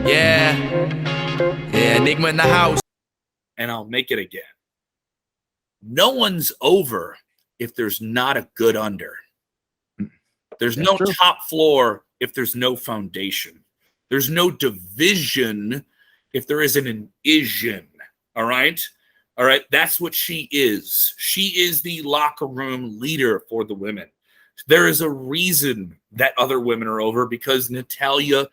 Yeah, Enigma in the house. And I'll make it again. No one's over if there's not a good under. There's no top floor if there's no foundation. There's no division if there isn't an isn't. All right? All right? That's what she is. She is the locker room leader for the women. There is a reason that other women are over, because Natalya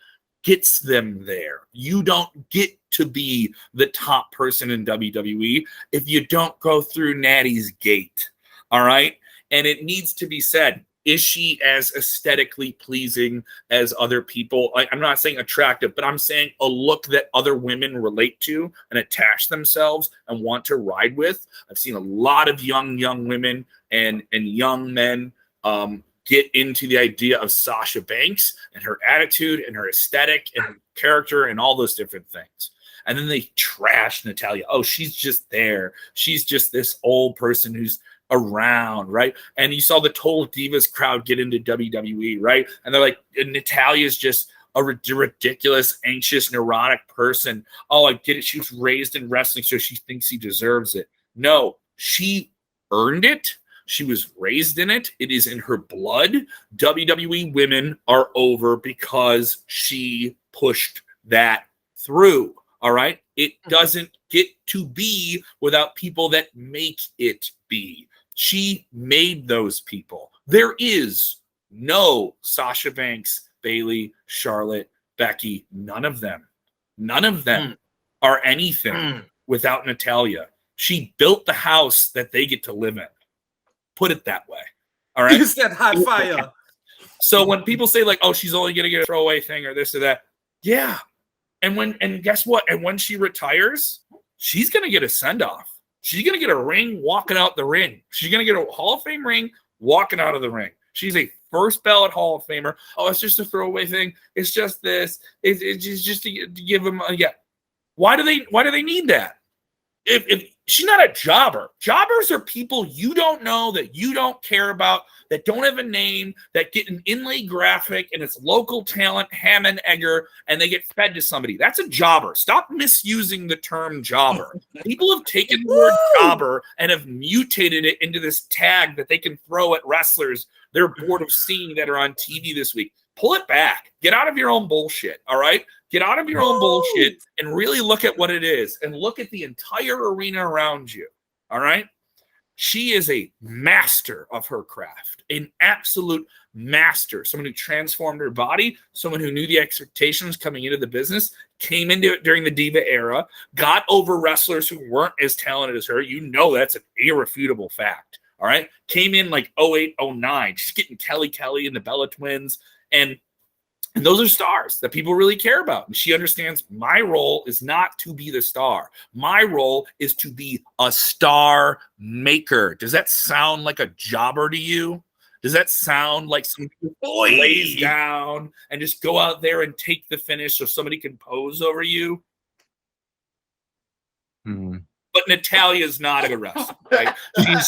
gets them there. You don't get to be the top person in WWE if you don't go through Natty's gate. All right? And it needs to be said, is she as aesthetically pleasing as other people? I'm not saying attractive, but I'm saying a look that other women relate to and attach themselves and want to ride with. I've seen a lot of young women and young men get into the idea of Sasha Banks and her attitude and her aesthetic and her character and all those different things. And then they trash Natalya. Oh, she's just there. She's just this old person who's around, right? And you saw the Total Divas crowd get into WWE, right? And they're like, Natalya's just a ridiculous, anxious, neurotic person. Oh, I get it. She was raised in wrestling, so she thinks she deserves it. No, she earned it. She was raised in it. It is in her blood. WWE women are over because she pushed that through. All right? It doesn't get to be without people that make it be. She made those people. There is no Sasha Banks, Bayley, Charlotte, Becky, none of them. None of them are anything without Natalya. She built the house that they get to live in. Put it that way. All right. You said hot fire. So when people say like, oh, she's only going to get a throwaway thing or this or that. Yeah. And guess what? And when she retires, she's going to get a send off. She's going to get a ring walking out the ring. She's going to get a Hall of Fame ring walking out of the ring. She's a first ballot Hall of Famer. Oh, it's just a throwaway thing. It's just this. It's just to give them Why do they need that? If she's not a jobber. Jobbers are people you don't know, that you don't care about, that don't have a name, that get an inlay graphic and it's local talent, ham and egger, and they get fed to somebody. That's a jobber. Stop misusing the term jobber. People have taken the word jobber and have mutated it into this tag that they can throw at wrestlers they're bored of seeing that are on TV this week. Pull it back. Get out of your own bullshit, all right? Get out of your own bullshit and really look at what it is and look at the entire arena around you, all right? She is a master of her craft, an absolute master, someone who transformed her body, someone who knew the expectations coming into the business, came into it during the Diva era, got over wrestlers who weren't as talented as her. You know that's an irrefutable fact, all right? Came in like 08, 09. She's getting Kelly and the Bella Twins, and those are stars that people really care about. And she understands my role is not to be the star. My role is to be a star maker. Does that sound like a jobber to you? Does that sound like somebody who lays down and just go out there and take the finish so somebody can pose over you? Mm-hmm. But Natalya is not a good wrestler, right?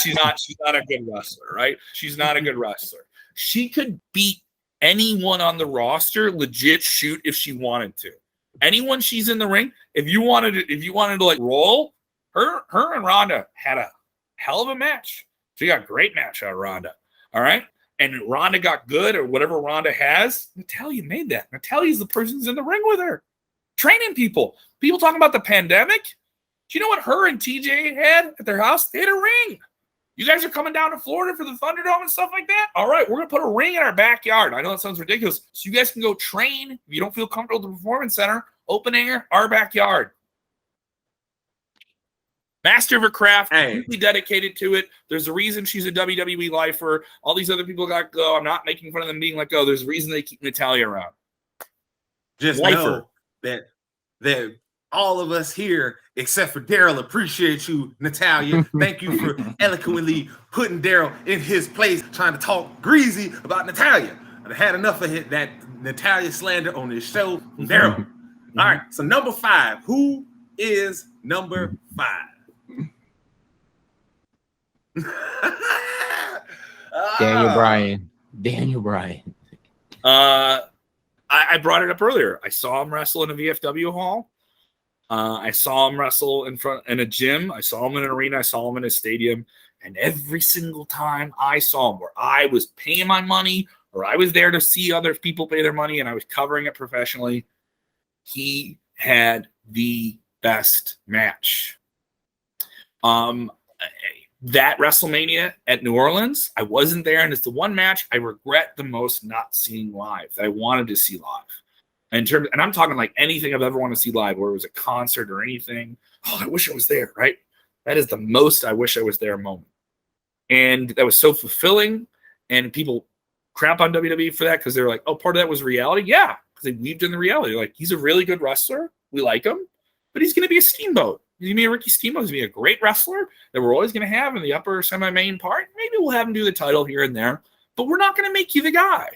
She's not a good wrestler, right? She's not a good wrestler. She could beat anyone on the roster legit shoot if she wanted to. Anyone she's in the ring, if you wanted to like roll, her and Ronda had a hell of a match. She got a great match out of Ronda. All right. And Ronda got good, or whatever Ronda has. Natalya made that. Natalya's the person who's in the ring with her. Training people. People talking about the pandemic. Do you know what her and TJ had at their house? They had a ring. You guys are coming down to Florida for the Thunderdome and stuff like that? All right, we're going to put a ring in our backyard. I know that sounds ridiculous. So you guys can go train. If you don't feel comfortable at the Performance Center, open air, our backyard. Master of her craft, completely dedicated to it. There's a reason she's a WWE lifer. All these other people got to go. I'm not making fun of them being let go. There's a reason they keep Natalya around. Just know that all of us here, except for Darrell, appreciate you, Natalya. Thank you for eloquently putting Darrell in his place, trying to talk greasy about Natalya. I've had enough of that Natalya slander on this show. Darrell. All right, so number 5. Who is number 5? Daniel Bryan. I brought it up earlier. I saw him wrestle in a VFW hall. I saw him wrestle in a gym. I saw him in an arena. I saw him in a stadium. And every single time I saw him, where I was paying my money or I was there to see other people pay their money and I was covering it professionally, he had the best match. That WrestleMania at New Orleans, I wasn't there, and it's the one match I regret the most not seeing live that I wanted to see live. And I'm talking like anything I've ever wanted to see live, where it was a concert or anything. Oh, I wish I was there, right? That is the most I wish I was there moment. And that was so fulfilling. And people crap on WWE for that because they're like, oh, part of that was reality. Yeah, because they weaved in the reality. They're like, he's a really good wrestler. We like him, but he's going to be a steamboat. He's going to be a Ricky Steamboat. He's going to be a great wrestler that we're always going to have in the upper semi-main part. Maybe we'll have him do the title here and there, but we're not going to make you the guy.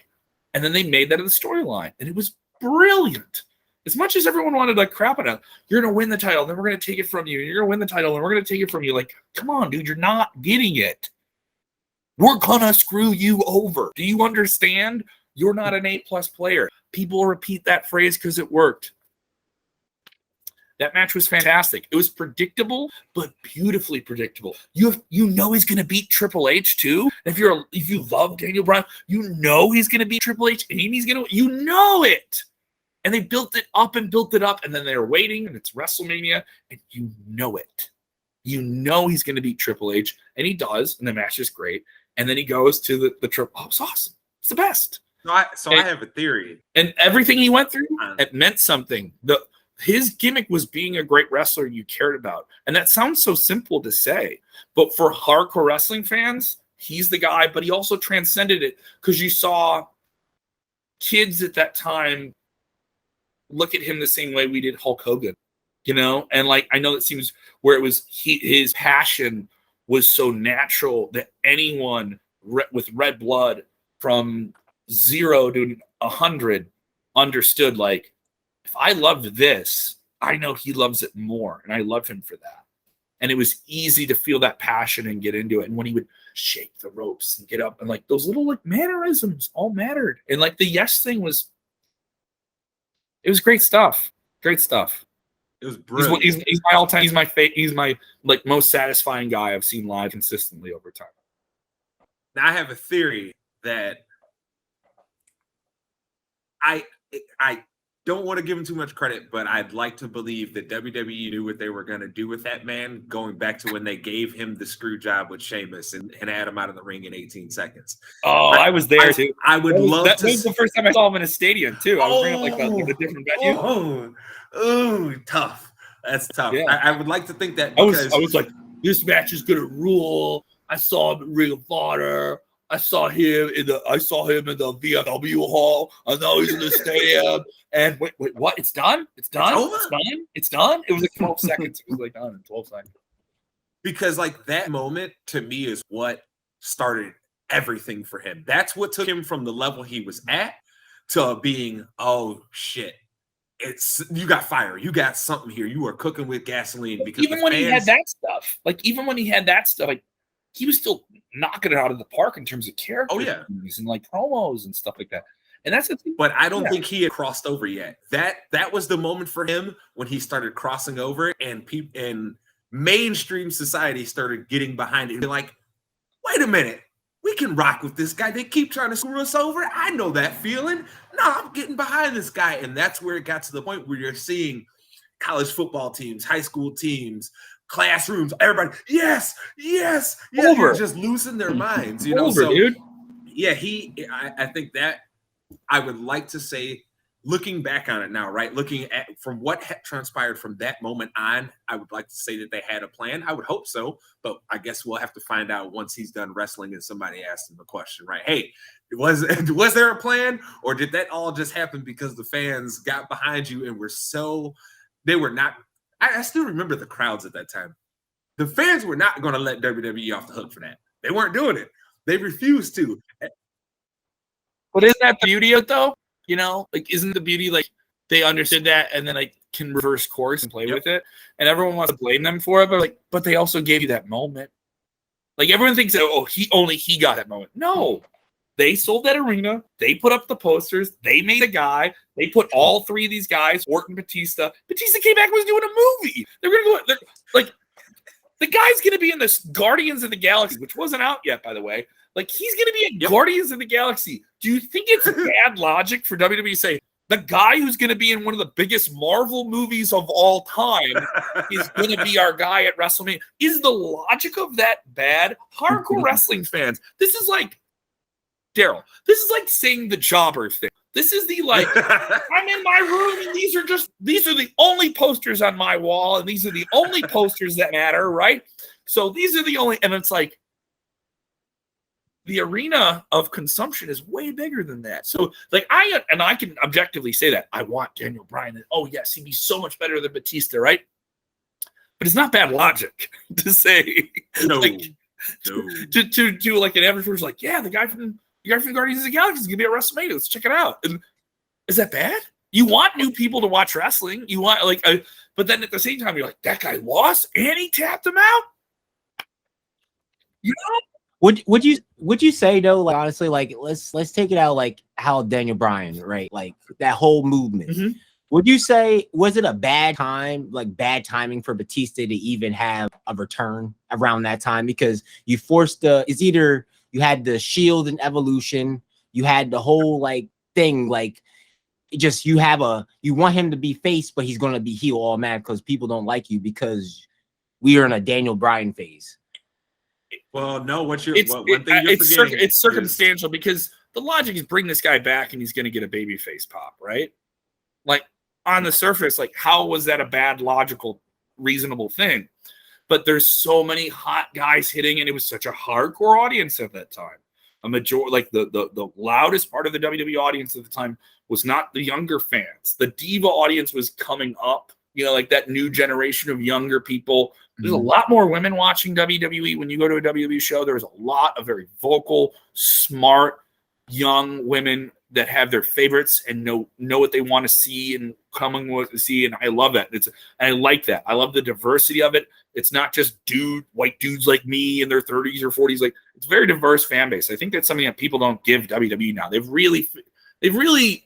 And then they made that in the storyline, and it was brilliant. As much as everyone wanted to crap on it, you're going to win the title, then we're going to take it from you. You're going to win the title, and we're going to take it from you. Like, come on, dude, you're not getting it. We're going to screw you over. Do you understand? You're not an A+ player. People repeat that phrase because it worked. That match was fantastic. It was predictable, but beautifully predictable. You know he's going to beat Triple H too. If you love Daniel Bryan, you know he's going to beat Triple H, and he's going to, you know it. And they built it up, and then they're waiting, and it's WrestleMania, and you know it. You know he's going to beat Triple H, and he does, and the match is great. And then he goes to the triple. Oh, it's awesome. It's the best. I have a theory. And everything he went through, it meant something. His gimmick was being a great wrestler you cared about. And that sounds so simple to say. But for hardcore wrestling fans, he's the guy. But he also transcended it because you saw kids at that time look at him the same way we did Hulk Hogan. You know? And like, I know it seems where it was his passion was so natural that anyone with red blood from 0 to 100 understood, like, if I loved this, I know he loves it more, and I love him for that. And it was easy to feel that passion and get into it. And when he would shake the ropes and get up, and like those little like mannerisms all mattered. And like the yes thing it was great stuff. Great stuff. It was brilliant. He's my all-time. He's my like most satisfying guy I've seen live consistently over time. Now I have a theory that I don't want to give him too much credit, but I'd like to believe that WWE knew what they were going to do with that man, going back to when they gave him the screw job with Sheamus and had him out of the ring in 18 seconds. Oh, I was there too. I would love to. That was the first time I saw him in a stadium too. I was bringing up like a different venue. Oh, tough. That's tough. Yeah. I would like to think that because I was like, this match is gonna rule. I saw him in Ring of Honor. I saw him in the VFW hall. I know he's in the stadium. And wait, what? It's done? It's done? It's done? It was like 12 seconds. It was like done in 12 seconds. Because like that moment to me is what started everything for him. That's what took him from the level he was at to being, oh shit. You got fire. You got something here. You are cooking with gasoline. Because even when he had that stuff, like he was still knocking it out of the park in terms of character. Oh yeah, and like promos and stuff like that. And that's the thing. But I don't think he had crossed over yet. That was the moment for him when he started crossing over, and people and mainstream society started getting behind it. They're like, wait a minute, we can rock with this guy. They keep trying to screw us over. I know that feeling. No, I'm getting behind this guy. And that's where it got to the point where you're seeing college football teams, high school teams, classrooms, everybody, yes, you're just losing their minds, you know. So dude. Yeah, I think that I would like to say, looking back on it now, right? Looking at from what transpired from that moment on, I would like to say that they had a plan. I would hope so, but I guess we'll have to find out once he's done wrestling and somebody asked him the question, right? Hey, was there a plan, or did that all just happen because the fans got behind you and they were not? I still remember the crowds at that time. The fans were not going to let WWE off the hook for that. They weren't doing it. They refused to. But isn't that the beauty of it, though? You know, like, isn't the beauty, like, they understood that and then, like, can reverse course and play with it? And everyone wants to blame them for it, but they also gave you that moment. Like, everyone thinks that, he got that moment. No. They sold that arena. They put up the posters. They made a guy. They put all three of these guys, Orton, Batista. Batista came back and was doing a movie. They're going to go, like, the guy's going to be in this Guardians of the Galaxy, which wasn't out yet, by the way. Like, he's going to be in Guardians of the Galaxy. Do you think it's bad logic for WWE to say, the guy who's going to be in one of the biggest Marvel movies of all time is going to be our guy at WrestleMania? Is the logic of that bad? Hardcore wrestling fans, this is like, Darrell, this is like saying the jobber thing. This is the, like, I'm in my room and these are the only posters on my wall and these are the only posters that matter, right? So these are the only, and it's like, the arena of consumption is way bigger than that. So, like, I can objectively say that I want Daniel Bryan. Oh yes, he'd be so much better than Batista, right? But it's not bad logic to say No, like, to do like an average person's like, yeah, the guy from Guardians of the Galaxy is gonna be at WrestleMania. Let's check it out. And is that bad? You want new people to watch wrestling. You want but then at the same time, you're like, that guy lost and he tapped him out. You know. Would you say though, like honestly, like let's take it out like how Daniel Bryan, right? Like that whole movement. Mm-hmm. Would you say was it a bad timing for Batista to even have a return around that time? Because you forced it's either you had the Shield and Evolution, you had the whole like thing, like just you want him to be face, but he's gonna be heel all mad because people don't like you because we are in a Daniel Bryan phase. Well, no, one thing it's circumstantial because the logic is bring this guy back and he's going to get a babyface pop, right? Like on the surface, like how was that a bad, logical, reasonable thing? But there's so many hot guys hitting, and it was such a hardcore audience at that time. A majority, like the loudest part of the WWE audience at the time was not the younger fans. The diva audience was coming up. You know, like that new generation of younger people. There's a lot more women watching WWE. When you go to a WWE show, there's a lot of very vocal, smart, young women that have their favorites and know what they want to see and coming what to see. And I love that. I like that. I love the diversity of it. It's not just white dudes like me in their 30s or 40s. Like it's a very diverse fan base. I think that's something that people don't give WWE now. They've really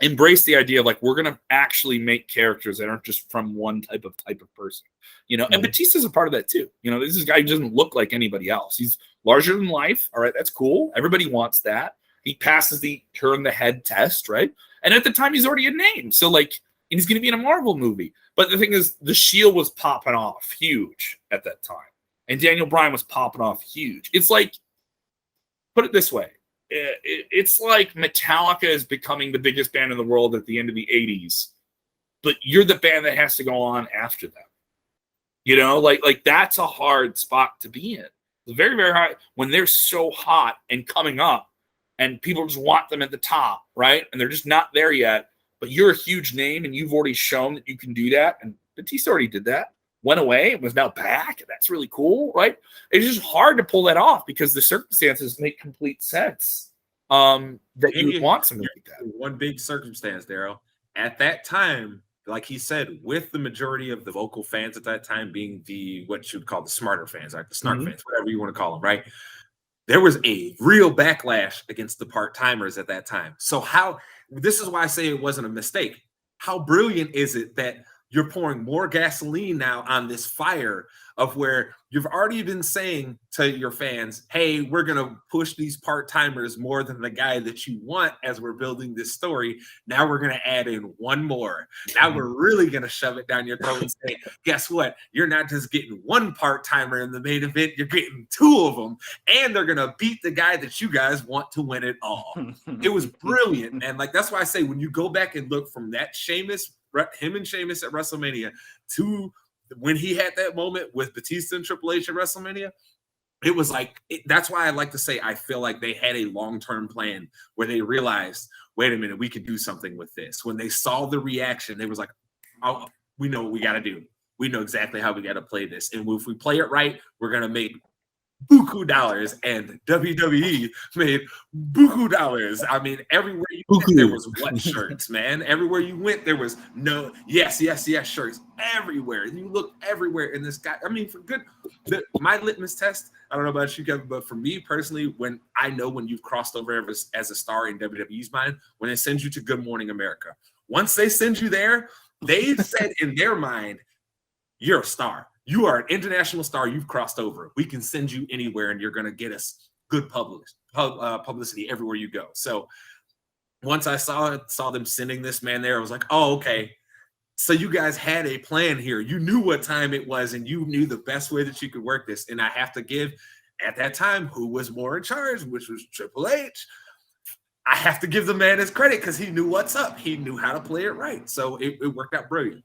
embrace the idea of like we're gonna actually make characters that aren't just from one type of person, you know. And Batista's a part of that too. You know, this is a guy who doesn't look like anybody else. He's larger than life. All right, that's cool. Everybody wants that. He passes the turn the head test, right? And at the time, he's already a name. So like, and he's gonna be in a Marvel movie. But the thing is, the Shield was popping off huge at that time, and Daniel Bryan was popping off huge. It's like, put it this way. It's like Metallica is becoming the biggest band in the world at the end of the 80s, but you're the band that has to go on after them. You know, like that's a hard spot to be in. It's very, very hard when they're so hot and coming up and people just want them at the top, right? And they're just not there yet, but you're a huge name and you've already shown that you can do that. And Batista already did that. Went away and was now back. That's really cool, right? It's just hard to pull that off because the circumstances make complete sense that you would want something like that. One big circumstance, Darrell. At that time, like he said, with the majority of the vocal fans at that time being what you'd call the smarter fans, like the snark fans, whatever you want to call them, right? There was a real backlash against the part-timers at that time. So this is why I say it wasn't a mistake. How brilliant is it that you're pouring more gasoline now on this fire of where you've already been saying to your fans, hey, we're going to push these part-timers more than the guy that you want as we're building this story. Now we're going to add in one more. Now we're really going to shove it down your throat and say, guess what? You're not just getting one part-timer in the main event, you're getting two of them, and they're going to beat the guy that you guys want to win it all. It was brilliant. And like, that's why I say when you go back and look from that him and Sheamus at WrestleMania to when he had that moment with Batista and Triple H at WrestleMania, it was like, that's why I like to say, I feel like they had a long-term plan where they realized, wait a minute, we could do something with this. When they saw the reaction, they was like, oh, we know what we got to do. We know exactly how we got to play this. And if we play it right, we're going to make buku dollars, and WWE made buku dollars. I mean, everywhere you went, there was what shirts, man. Everywhere you went, there was yes shirts everywhere. You look everywhere in this guy. I mean, my litmus test, I don't know about you, Kevin, but for me personally, when you've crossed over as a star in WWE's mind, when they send you to Good Morning America. Once they send you there, they've said in their mind, you're a star. You are an international star. You've crossed over. We can send you anywhere, and you're going to get us good publicity everywhere you go. So once I saw them sending this man there, I was like, oh, okay. So you guys had a plan here. You knew what time it was, and you knew the best way that you could work this. And I have to give, at that time, who was more in charge, which was Triple H. I have to give the man his credit because he knew what's up. He knew how to play it right. So it worked out brilliant.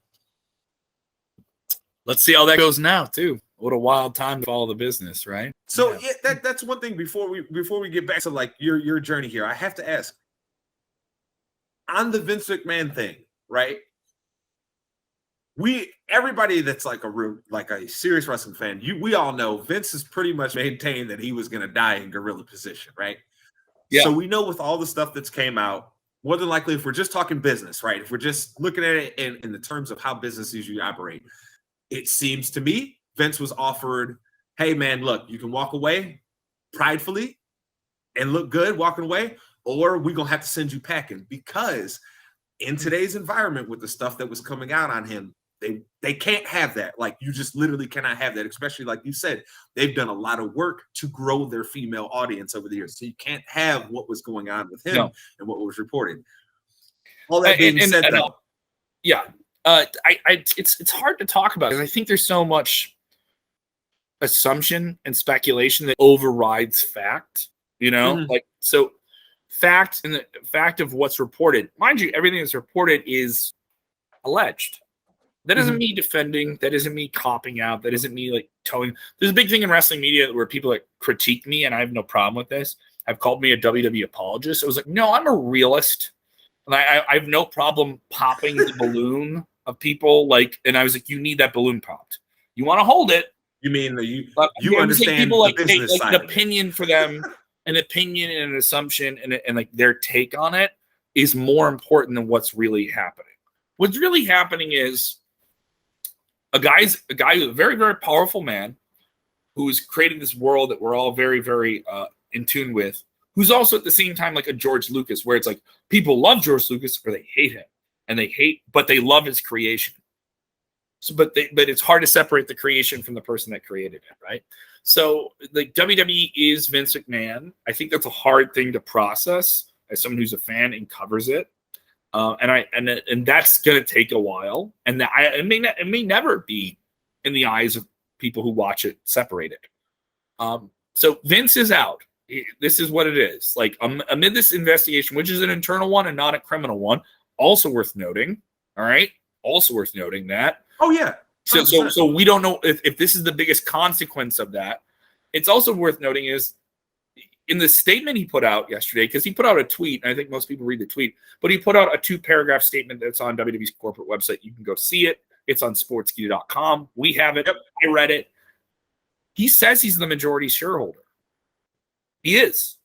Let's see how that goes now, too. What a wild time to follow the business, right? So that's one thing before we get back to like your journey here. I have to ask on the Vince McMahon thing, right? Everybody that's like a serious wrestling fan, we all know Vince has pretty much maintained that he was going to die in gorilla position, right? Yeah. So we know with all the stuff that's came out, more than likely, if we're just talking business, right? If we're just looking at it in the terms of how business usually operate. It seems to me Vince was offered, hey, man, look, you can walk away pridefully and look good walking away, or we're going to have to send you packing. Because in today's environment with the stuff that was coming out on him, they can't have that. Like, you just literally cannot have that, especially like you said, they've done a lot of work to grow their female audience over the years. So you can't have what was going on with him and what was reported. All that being said, though. Yeah. It's hard to talk about because I think there's so much assumption and speculation that overrides fact, like, so fact and the fact of what's reported, mind you, everything that's reported is alleged. That isn't me defending. That isn't me copping out. That isn't me like towing. There's a big thing in wrestling media where people like critique me, and I have no problem with this. I've called me a WWE apologist. I was like, no, I'm a realist. And I have no problem popping the balloon of people, like, and I was like, you need that balloon popped. You want to hold it. You mean you understand people the business side an opinion for them, an opinion and an assumption and like their take on it is more important than what's really happening. What's really happening is a guy who's a very, very powerful man who's created this world that we're all very, very in tune with, who's also at the same time like a George Lucas, where it's like people love George Lucas or they hate him, and but they love his creation. So, but it's hard to separate the creation from the person that created it, right? So, like, WWE is Vince McMahon. I think that's a hard thing to process as someone who's a fan and covers it, and that's going to take a while, and it may never be in the eyes of people who watch it separated. So Vince is out. This is what it is. Like, amid this investigation, which is an internal one and not a criminal one, also worth noting. All right, also worth noting that. Oh yeah. So we don't know if this is the biggest consequence of that. It's also worth noting is in the statement he put out yesterday, because he put out a tweet, and I think most people read the tweet, but he put out a 2-paragraph statement that's on WWE's corporate website. You can go see it. It's on sportskeeda.com. We have it. Yep. I read it. He says he's the majority shareholder. He is.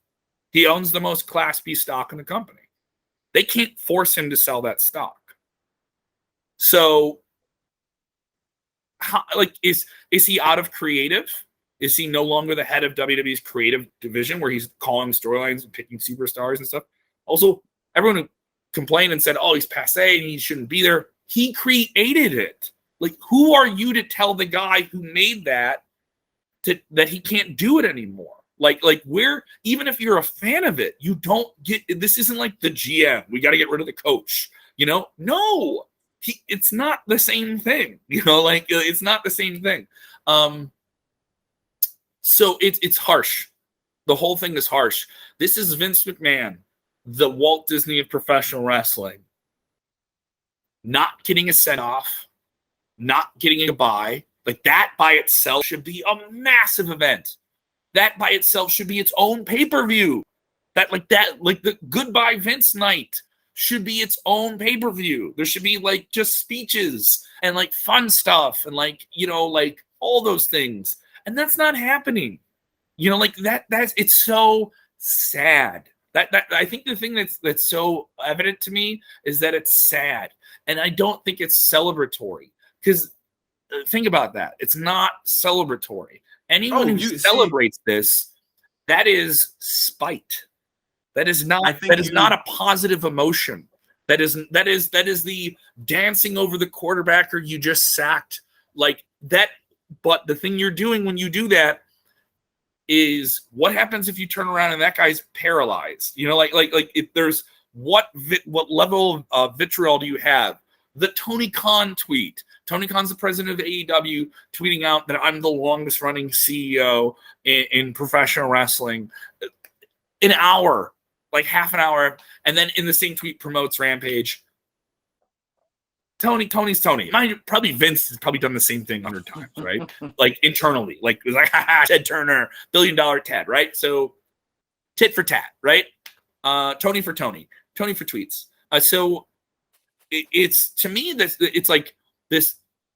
He owns the most Class B stock in the company. They can't force him to sell that stock. So, is he out of creative? Is he no longer the head of WWE's creative division where he's calling storylines and picking superstars and stuff? Also, everyone who complained and said, oh, he's passé and he shouldn't be there, he created it. Like, who are you to tell the guy who made that that he can't do it anymore? Like where, even if you're a fan of it, you don't get, this isn't like the GM. We got to get rid of the coach, No, it's not the same thing, like it's not the same thing. So it's harsh. The whole thing is harsh. This is Vince McMahon, the Walt Disney of professional wrestling, not getting a send-off, not getting a goodbye. Like, that by itself should be a massive event. That by itself should be its own pay-per-view. Like the Goodbye Vince night should be its own pay-per-view. There should be like just speeches and like fun stuff and like all those things. And that's not happening. You know, like that's it's so sad. That I think the thing that's so evident to me is that it's sad, and I don't think it's celebratory. Because think about that, it's not celebratory. Anyone who celebrates this, that is spite. That is not a positive emotion. That is the dancing over the quarterback or you just sacked like that. But the thing you're doing when you do that is what happens if you turn around and that guy's paralyzed? You know, like if there's what level of vitriol do you have? The Tony Khan tweet. Tony Khan's the president of AEW, tweeting out that I'm the longest running CEO in professional wrestling. An hour, like half an hour, and then in the same tweet promotes Rampage. Tony's Tony. Probably Vince has probably done the same thing 100 times, right? Like internally, like it was like Ted Turner, $1 billion Ted, right? So tit for tat, right? Tony for Tony for tweets. So it's to me that it's like this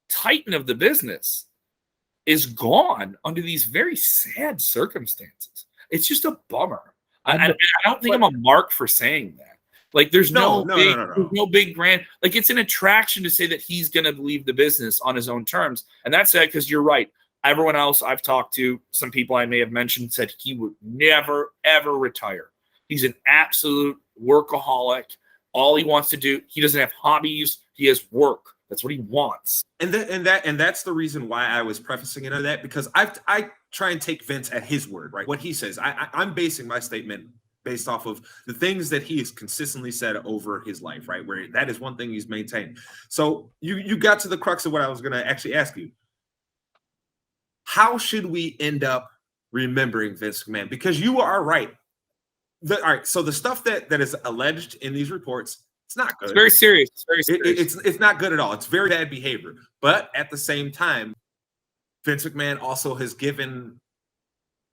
titan of the business is gone under these very sad circumstances. It's just a bummer. I don't think I'm a mark for saying that. Like, there's no big grand. Like, it's an attraction to say that he's going to leave the business on his own terms, and that's sad because you're right. Everyone else I've talked to, some people I may have mentioned, said he would never ever retire. He's an absolute workaholic. All he wants to do, he doesn't have hobbies. He has work. That's what he wants. And that's the reason why I was prefacing it on that, because I try and take Vince at his word, right? What he says. I'm basing my statement based off of the things that he has consistently said over his life, right? Where that is one thing he's maintained. So you got to the crux of what I was going to actually ask you. How should we end up remembering Vince McMahon? Because you are right. All right. So the stuff that is alleged in these reports, it's not good. It's very serious. It's very serious. It's not good at all. It's very bad behavior. But at the same time, Vince McMahon also has given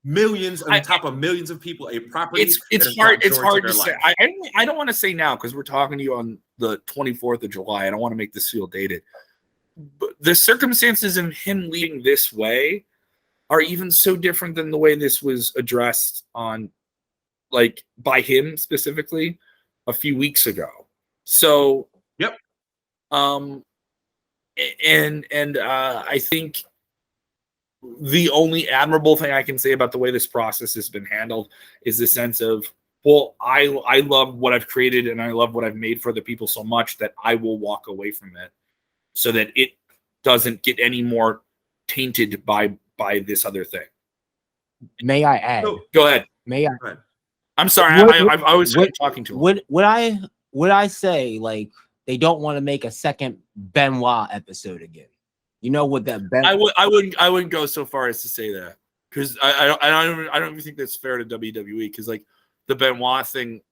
millions on top of millions of people a property. It's hard to say. I don't want to say now because we're talking to you on the 24th of July. I don't want to make this feel dated. But the circumstances of him leading this way are even so different than the way this was addressed on, like, by him specifically a few weeks ago. So, yep. And I think the only admirable thing I can say about the way this process has been handled is the sense of, well, I love what I've created and I love what I've made for the people so much that I will walk away from it so that it doesn't get any more tainted by this other thing. May I add? Go ahead. May I? I'm sorry. I was talking to him. Would I say, like, they don't want to make a second Benoit episode again? You know what that I wouldn't go so far as to say that, because I don't even think that's fair to WWE, because like the Benoit thing,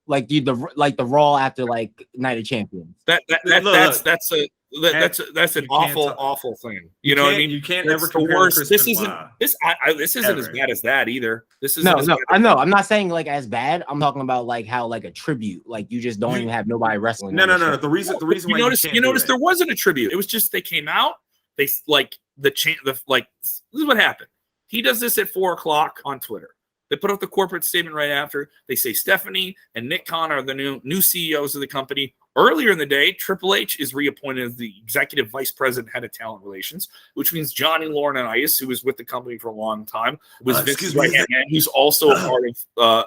like the Raw after like Night of Champions. That's an awful thing. You know what I mean? You can't ever compare. This isn't as bad as that either. This is I know. I'm not saying like as bad. I'm talking about like how like a tribute. Like you just don't even have nobody wrestling. No. The reason why you notice there wasn't a tribute. It was just they came out. They like this is what happened. He does this at 4:00 on Twitter. They put out the corporate statement right after. They say Stephanie and Nick Khan are the new CEOs of the company. Earlier in the day, Triple H is reappointed as the executive vice president, head of talent relations, which means Johnny Laurinaitis, who was with the company for a long time, was Vince's right hand man. He's also a part of.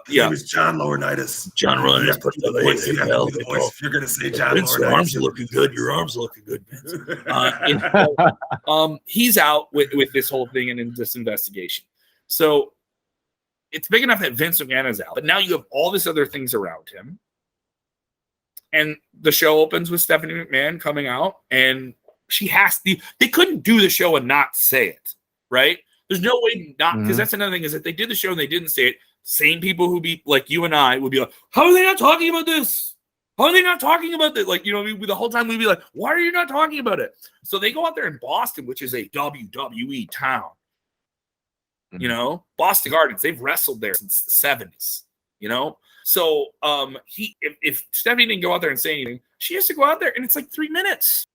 It was John Laurinaitis. John Laurinaitis. If you're going to say John Laurinaitis, your arms are looking good. Your arms are looking good, Vince. He's out with this whole thing and in this investigation. So it's big enough that Vince McMahon is out, but now you have all these other things around him. And the show opens with Stephanie McMahon coming out, and they couldn't do the show and not say it, right? There's no way not, because that's another thing, is that they did the show and they didn't say it. Same people who be like you and I would be like, how are they not talking about this? How are they not talking about this? Like, you know, the whole time we'd be like, why are you not talking about it? So they go out there in Boston, which is a WWE town. You know, Boston Gardens, they've wrestled there since the 70s, you know? So if Stephanie didn't go out there and say anything, she has to go out there and it's like 3 minutes.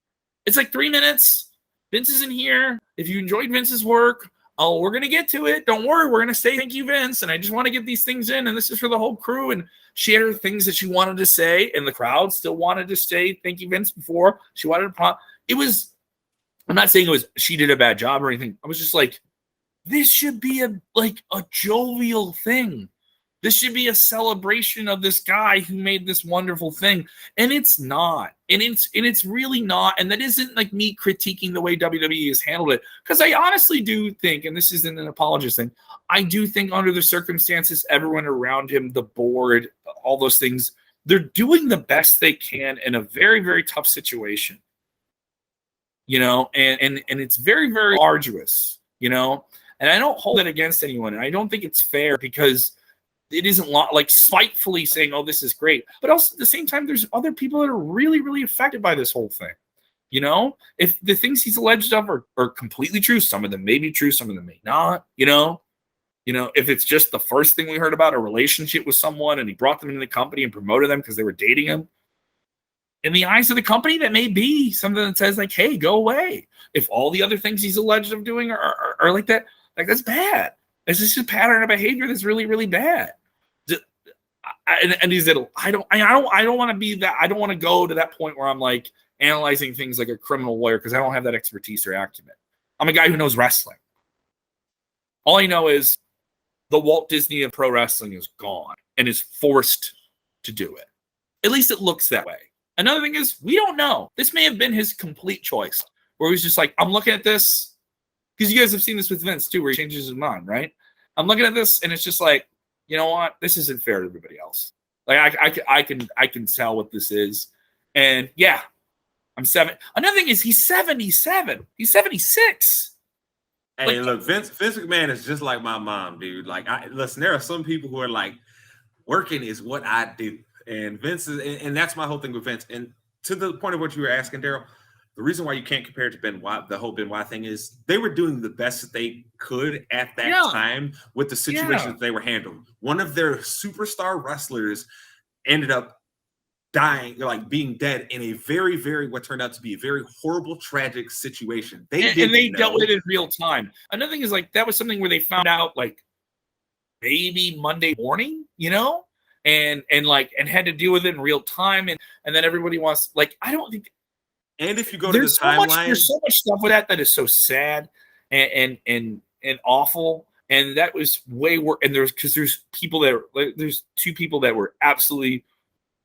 It's like 3 minutes. Vince is in here. If you enjoyed Vince's work, oh, we're going to get to it. Don't worry. We're going to say thank you, Vince. And I just want to get these things in. And this is for the whole crew. And she had her things that she wanted to say. And the crowd still wanted to say thank you, Vince, before she wanted to. It was, I'm not saying it was she did a bad job or anything. I was just like, this should be a jovial thing. This should be a celebration of this guy who made this wonderful thing. And it's not. And it's really not. And that isn't like me critiquing the way WWE has handled it. Because I honestly do think, and this isn't an apologist thing, I do think under the circumstances, everyone around him, the board, all those things, they're doing the best they can in a very, very tough situation. You know, and it's very, very arduous, you know. And I don't hold it against anyone. And I don't think it's fair because it isn't like spitefully saying, oh, this is great. But also at the same time, there's other people that are really, really affected by this whole thing. You know, if the things he's alleged of are completely true, some of them may be true, some of them may not, you know, if it's just the first thing we heard about a relationship with someone and he brought them into the company and promoted them because they were dating him. In the eyes of the company, that may be something that says like, hey, go away. If all the other things he's alleged of doing are like that, like that's bad. It's just a pattern of behavior that's really, really bad. And he said, I don't want to be that. I don't want to go to that point where I'm like analyzing things like a criminal lawyer because I don't have that expertise or acumen. I'm a guy who knows wrestling. All I know is the Walt Disney of pro wrestling is gone and is forced to do it. At least it looks that way. Another thing is we don't know. This may have been his complete choice where he's just like, I'm looking at this. Because you guys have seen this with Vince too, where he changes his mind, right? I'm looking at this, and it's just like, you know what? This isn't fair to everybody else. Like I can tell what this is, and yeah, I'm 7. Another thing is he's 77. He's 76. Hey, look, Vince McMahon is just like my mom, dude. Like, listen, there are some people who are like, working is what I do, and Vince is, and that's my whole thing with Vince. And to the point of what you were asking, Darrell. The reason why you can't compare it to Benoit, the whole Benoit thing is they were doing the best that they could at that time with the situation that they were handling. One of their superstar wrestlers ended up dying, like being dead in a very, very, what turned out to be a very horrible, tragic situation. They dealt with it in real time. Another thing is like, that was something where they found out like maybe Monday morning, you know, and had to deal with it in real time. And then everybody wants, like, I don't think, and if you go to the timeline, there's so much stuff with that is so sad and awful. And that was way worse. And there's people that there's 2 people that were absolutely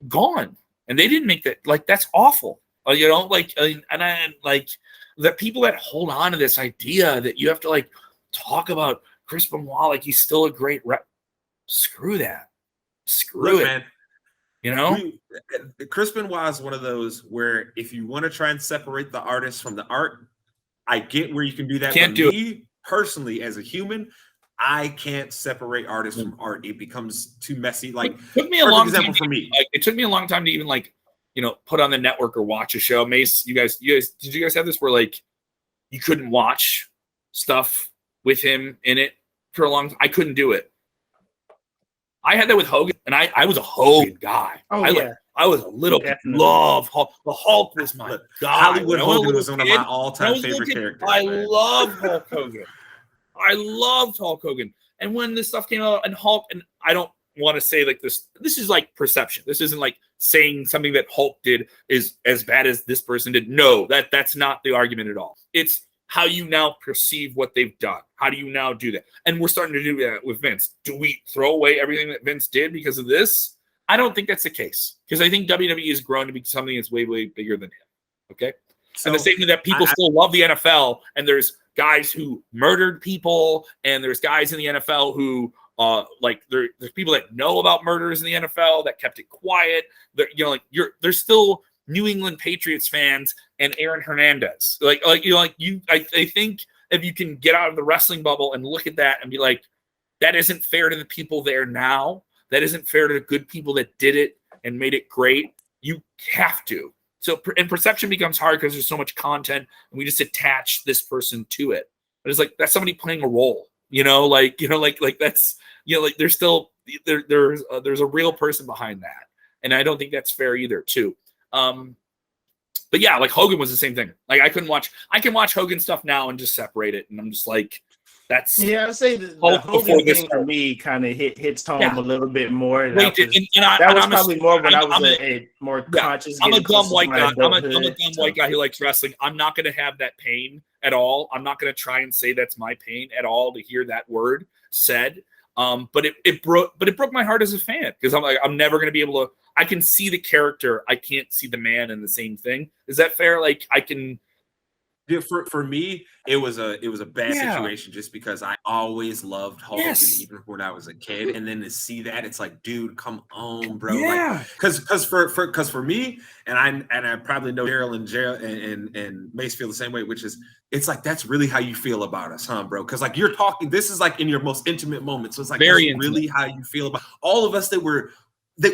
gone, and they didn't make that. Like that's awful, you know. Like and I like the people that hold on to this idea that you have to like talk about Chris Benoit like he's still a great rep. Screw that. Screw it, man. You know, Chris Benoit is one of those where if you want to try and separate the artist from the art, I get where you can do that. Can't do it. Personally, as a human, I can't separate artists from art. It becomes too messy. Like, it took me a long example time for me. Like, it took me a long time to even like, you know, put on the network or watch a show. Mace, you guys, did you guys have this where like you couldn't watch stuff with him in it for a long time? I couldn't do it. I had that with Hogan, and I was a Hogan guy. Oh, I was a little love Hulk. The Hulk was my guy. Hollywood Hogan was one of my all-time favorite characters. I love Hulk Hogan. I loved Hulk Hogan. And when this stuff came out, and Hulk, and I don't want to say like this is like perception. This isn't like saying something that Hulk did is as bad as this person did. No, that's not the argument at all. It's how you now perceive what they've done. How do you now do that? And we're starting to do that with Vince. Do we throw away everything that Vince did because of this? I don't think that's the case, because I think WWE has grown to be something that's way, way bigger than him. Okay? So, and the same thing that people still love the NFL, and there's guys who murdered people, and there's guys in the NFL who there's people that know about murders in the NFL that kept it quiet. There's still New England Patriots fans and Aaron Hernandez. I think if you can get out of the wrestling bubble and look at that and be like, that isn't fair to the people there now. That isn't fair to the good people that did it and made it great. You have to. So, and perception becomes hard because there's so much content, and we just attach this person to it. But it's like that's somebody playing a role, that's there's still there's a real person behind that, and I don't think that's fair either, too. But yeah, like Hogan was the same thing. Like I can watch Hogan stuff now and just separate it, and I'm just like, That's I'd say the Hulk Hogan before this thing for me kind of hits home Yeah. a little bit more. Wait, That was probably more when I was a more conscious. I'm a getting dumb closer to white my guy. I'm a adulthood, dumb white guy who likes wrestling. I'm not going to have that pain at all. I'm not going to try and say that's my pain at all to hear that word said. But it broke my heart as a fan because I'm like, I'm never going to be able to. I can see the character. I can't see the man in the same thing. Is that fair? Like I can. Yeah, for me, it was a bad situation just because I always loved Hulk Hogan even when I was a kid, and then to see that, it's like, dude, come on, bro. Yeah. Like, because for me, and I probably know Darrell and Mace feel the same way, which is it's like that's really how you feel about us, huh, bro? Because like you're talking, this is like in your most intimate moment, so it's like Very that's really how you feel about all of us that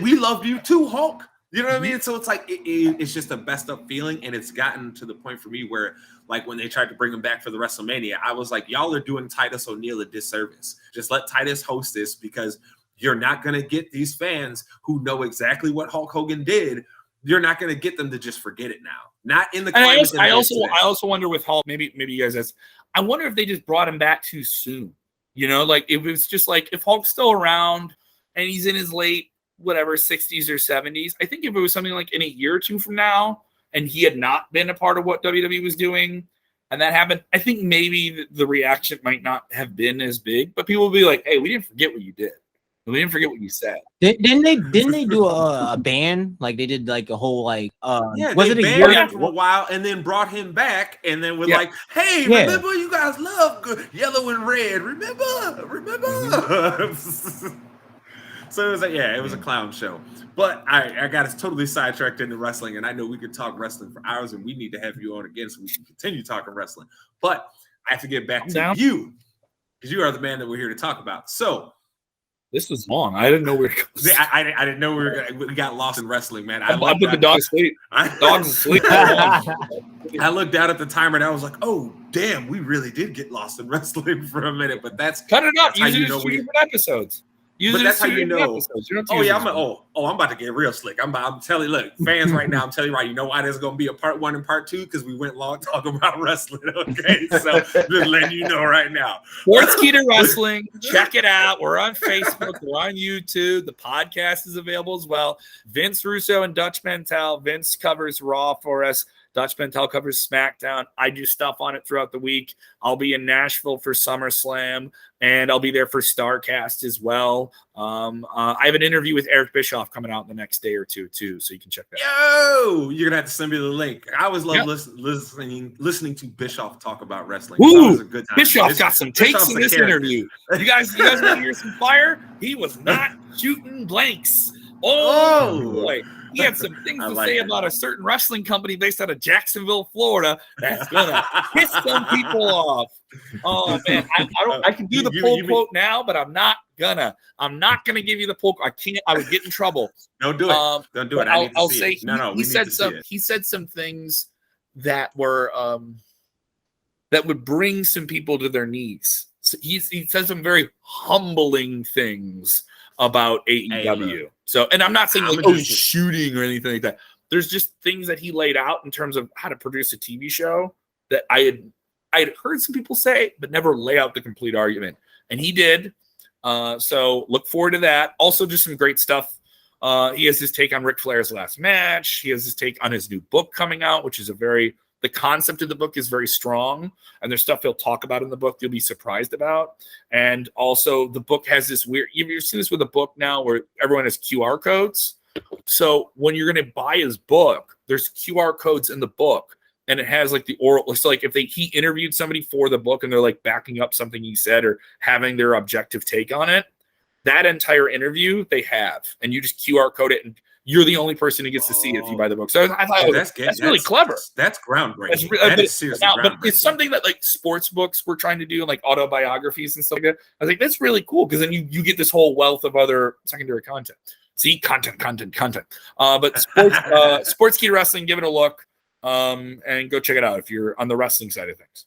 we loved you too, Hulk. You know what I mean? So it's like it's just a best up feeling, and it's gotten to the point for me where, like, when they tried to bring him back for the WrestleMania, I was like, y'all are doing Titus O'Neil a disservice. Just let Titus host this because you're not going to get these fans who know exactly what Hulk Hogan did. You're not going to get them to just forget it now. Not in the climate. I also wonder with Hulk, maybe you guys ask, I wonder if they just brought him back too soon. You know, like if it's just like if Hulk's still around and he's in his late whatever 60s or 70s, I think if it was something like in a year or two from now and he had not been a part of what WWE was doing and that happened, I think maybe the reaction might not have been as big, but people will be like, hey, we didn't forget what you did. We didn't forget what you said. Didn't they do a ban? Like they did like a whole like was it a year him for a while and then brought him back and then was like, hey, remember you guys love good yellow and red. Remember? Mm-hmm. So it was like, it was a clown show. But I got us totally sidetracked into wrestling, and I know we could talk wrestling for hours, and we need to have you on again so we can continue talking wrestling. But I have to get back to you because you are the man that we're here to talk about. So this was long. I didn't know we were. I didn't know we got lost in wrestling, man. I put the dog asleep. Dog's asleep. I looked down at the timer and I was like, "Oh, damn, we really did get lost in wrestling for a minute." But that's cut it up. Use it as 2 different episodes. But that's how you know. I'm about to get real slick. I'm telling you, look, fans right now, I'm telling you right, you know why there's going to be a part 1 and part 2? Because we went long talking about wrestling, okay? So just letting you know right now. Sports Key to Wrestling. Check it out. We're on Facebook. We're on YouTube. The podcast is available as well. Vince Russo and Dutch Mantel. Vince covers Raw for us. Dutch Mantel covers SmackDown. I do stuff on it throughout the week. I'll be in Nashville for SummerSlam, and I'll be there for StarCast as well. I have an interview with Eric Bischoff coming out in the next day or two, too, so you can check that out. Yo, you're going to have to send me the link. I always love listening to Bischoff talk about wrestling. Ooh, it's a good time. Bischoff got some takes in this interview. You guys want to hear some fire? He was not shooting blanks. Oh boy. He had some things to say about a certain wrestling company based out of Jacksonville, Florida. That's gonna piss some people off. Oh man, I can do the pull quote now, but I'm not gonna give you the pull. I can't. I would get in trouble. Don't do it. Don't do it. I'll say he said some things that were that would bring some people to their knees. So he said some very humbling things about AEW. So, and I'm not saying like shooting or anything like that. There's just things that he laid out in terms of how to produce a TV show that I had heard some people say, but never lay out the complete argument. And he did. So look forward to that. Also, just some great stuff. He has his take on Ric Flair's last match. He has his take on his new book coming out, which is the concept of the book is very strong, and there's stuff he'll talk about in the book you'll be surprised about. And also the book has this weird, you've seen this with a book now where everyone has QR codes. So when you're going to buy his book, there's QR codes in the book, and it has like the oral, it's like if he interviewed somebody for the book and they're like backing up something he said or having their objective take on it, that entire interview they have, and you just QR code it, and you're the only person who gets to see it if you buy the book. So I thought that's really clever. That's groundbreaking. That is seriously groundbreaking. But it's something that like sports books were trying to do, like autobiographies and stuff like that. I was like, that's really cool because then you get this whole wealth of other secondary content. See, content. But Sports Key to Wrestling, give it a look, and go check it out if you're on the wrestling side of things.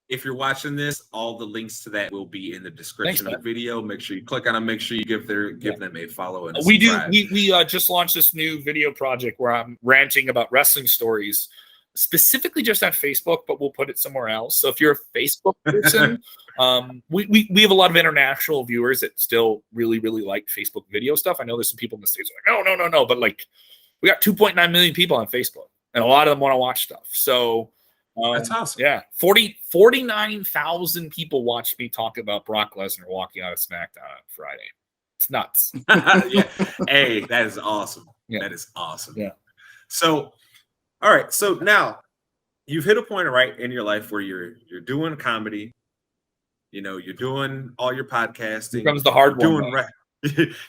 If you're watching this, all the links to that will be in the description of the video. Make sure you click on them. Make sure you give them a follow and a subscribe. We just launched this new video project where I'm ranting about wrestling stories. specifically just on Facebook, but we'll put it somewhere else. So if you're a Facebook person, we have a lot of international viewers that still really, really like Facebook video stuff. I know there's some people in the States who are like, no, but like we got 2.9 million people on Facebook, and a lot of them want to watch stuff. So that's awesome. Yeah, 49,000 people watched me talk about Brock Lesnar walking out of SmackDown on Friday. It's nuts. Yeah. Hey, that is awesome. Yeah. That is awesome. Yeah. So, all right. So now you've hit a point, right, in your life where you're doing comedy. You know, you're doing all your podcasting. Here comes the hard one.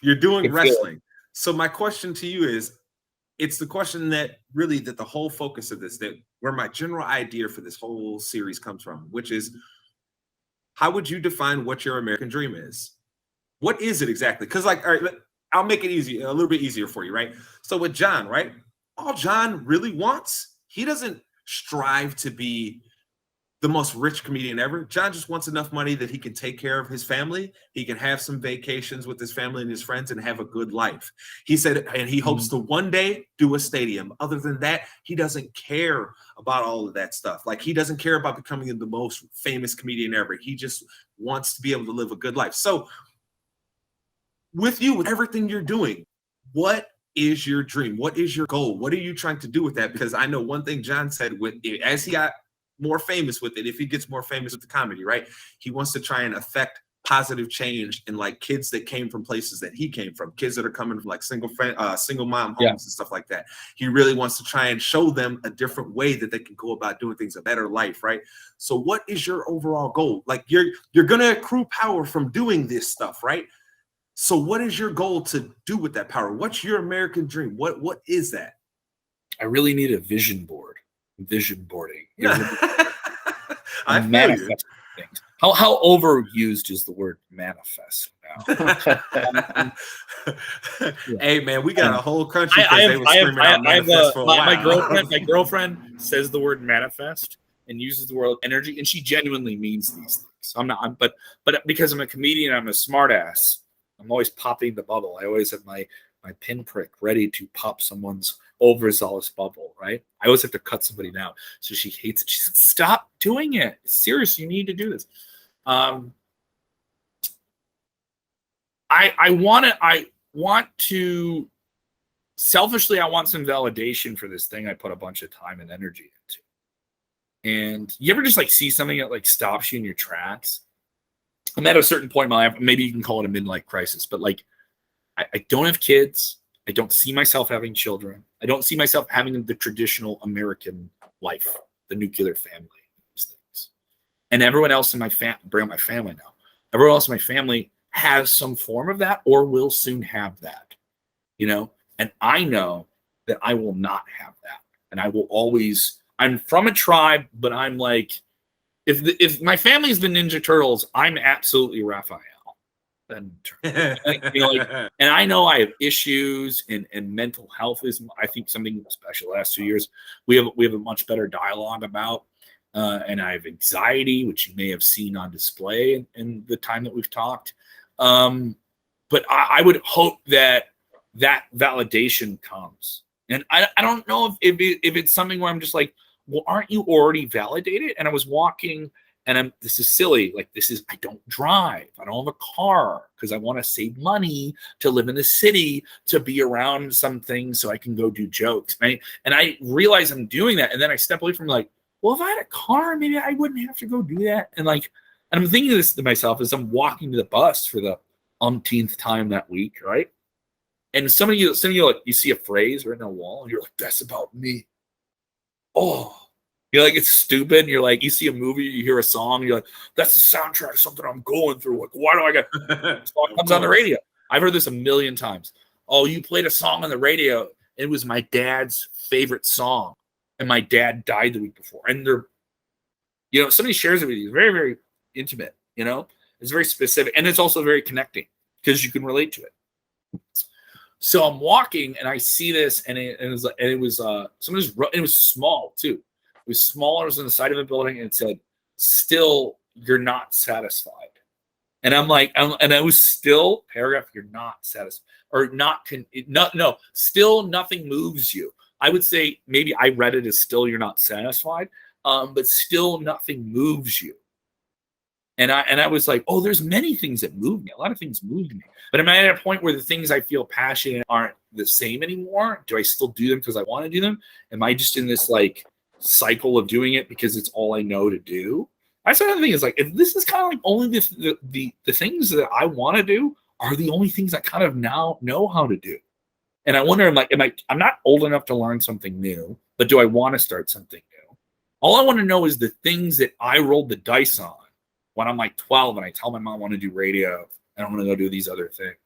You're doing wrestling. So my question to you is, it's the question that the whole focus of this, that where my general idea for this whole series comes from, which is, how would you define what your American dream is? What is it exactly? Because like, all right, I'll make it easy, a little bit easier for you, right? So with John, right? All John really wants, he doesn't strive to be the most rich comedian ever. John just wants enough money that he can take care of his family. He can have some vacations with his family and his friends and have a good life. He said, and he hopes to one day do a stadium. Other than that, he doesn't care about all of that stuff. Like, he doesn't care about becoming the most famous comedian ever. He just wants to be able to live a good life. So with you, with everything you're doing, what is your dream? What is your goal? What are you trying to do with that? Because I know one thing John said, as he got more famous with it, if he gets more famous with the comedy, right, he wants to try and affect positive change in like kids that came from places that he came from, kids that are coming from like single mom homes and stuff like that. He really wants to try and show them a different way that they can go about doing things, a better life, right? So what is your overall goal? Like, you're gonna accrue power from doing this stuff, right? So what is your goal to do with that power? What's your American dream? What is that? I really need a vision board. Vision boarding. I feel you. Things. How overused is the word manifest now? Hey man, we got a whole country because they were screaming out manifest for a while. My girlfriend says the word manifest and uses the word energy, and she genuinely means these things. But because I'm a comedian, I'm a smartass. I'm always popping the bubble. I always have my pinprick ready to pop someone's overzealous bubble, right? I always have to cut somebody down. So she hates it. She said, stop doing it. Seriously, you need to do this. I want to selfishly, I want some validation for this thing I put a bunch of time and energy into. And you ever just like see something that like stops you in your tracks? I'm at a certain point in my life, maybe you can call it a midlife crisis, but like, I don't have kids. I don't see myself having children. I don't see myself having the traditional American life, the nuclear family, these things. And everyone else in my family now, everyone else in my family has some form of that or will soon have that, you know? And I know that I will not have that. And I will always, I'm from a tribe, but I'm like, if my family is the Ninja Turtles, I'm absolutely Raphael. And you know, like, and I know I have issues, and mental health is, I think, something special. The last 2 years, we have a much better dialogue about, and I have anxiety, which you may have seen on display in the time that we've talked. But I would hope that validation comes, and I don't know if it's something where I'm just like, well, aren't you already validated? And I was walking. And this is silly. Like, I don't drive. I don't have a car because I want to save money to live in the city, to be around some things so I can go do jokes. Right? And I realize I'm doing that. And then I step away from like, well, if I had a car, maybe I wouldn't have to go do that. And I'm thinking this to myself as I'm walking to the bus for the umpteenth time that week. Right. And some of you like, you see a phrase written on a wall and you're like, that's about me. Oh. You're like, it's stupid. And you're like, you see a movie, you hear a song, you're like, that's the soundtrack of something I'm going through. Like, why do I get song comes on the radio? I've heard this a million times. Oh, you played a song on the radio. It was my dad's favorite song. And my dad died the week before. And they're, you know, somebody shares it with you. It's very, very intimate, you know? It's very specific. And it's also very connecting because you can relate to it. So I'm walking and I see this, and it was small too. It was smaller. It was on the side of a building, and it said, "Still, you're not satisfied." And I'm like, and I was still paragraph. You're not satisfied, or not. No. Still, nothing moves you. I would say maybe I read it as still you're not satisfied, but still nothing moves you. And I was like, oh, there's many things that move me. A lot of things move me. But am I at a point where the things I feel passionate aren't the same anymore? Do I still do them because I want to do them? Am I just in this like cycle of doing it because it's all I know to do? I said the thing is like, if this is kind of like only the things that I want to do are the only things I kind of now know how to do. And I wonder, I'm not old enough to learn something new, but do I want to start something new? All I want to know is the things that I rolled the dice on when I'm like 12 and I tell my mom I want to do radio and I want to go do these other things.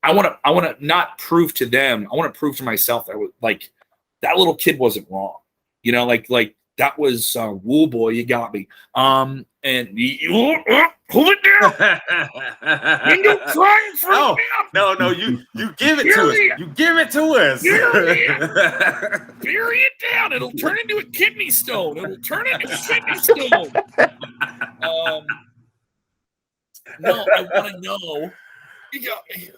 I want to not prove to them. I want to prove to myself that like that little kid wasn't wrong. You know, like that was woo boy, you got me. And you hold it down. You go crying for no, you give it to us. You give it to us. Bury it down. It'll turn into a kidney stone. It'll turn into a kidney stone. No, I want to know. You got me.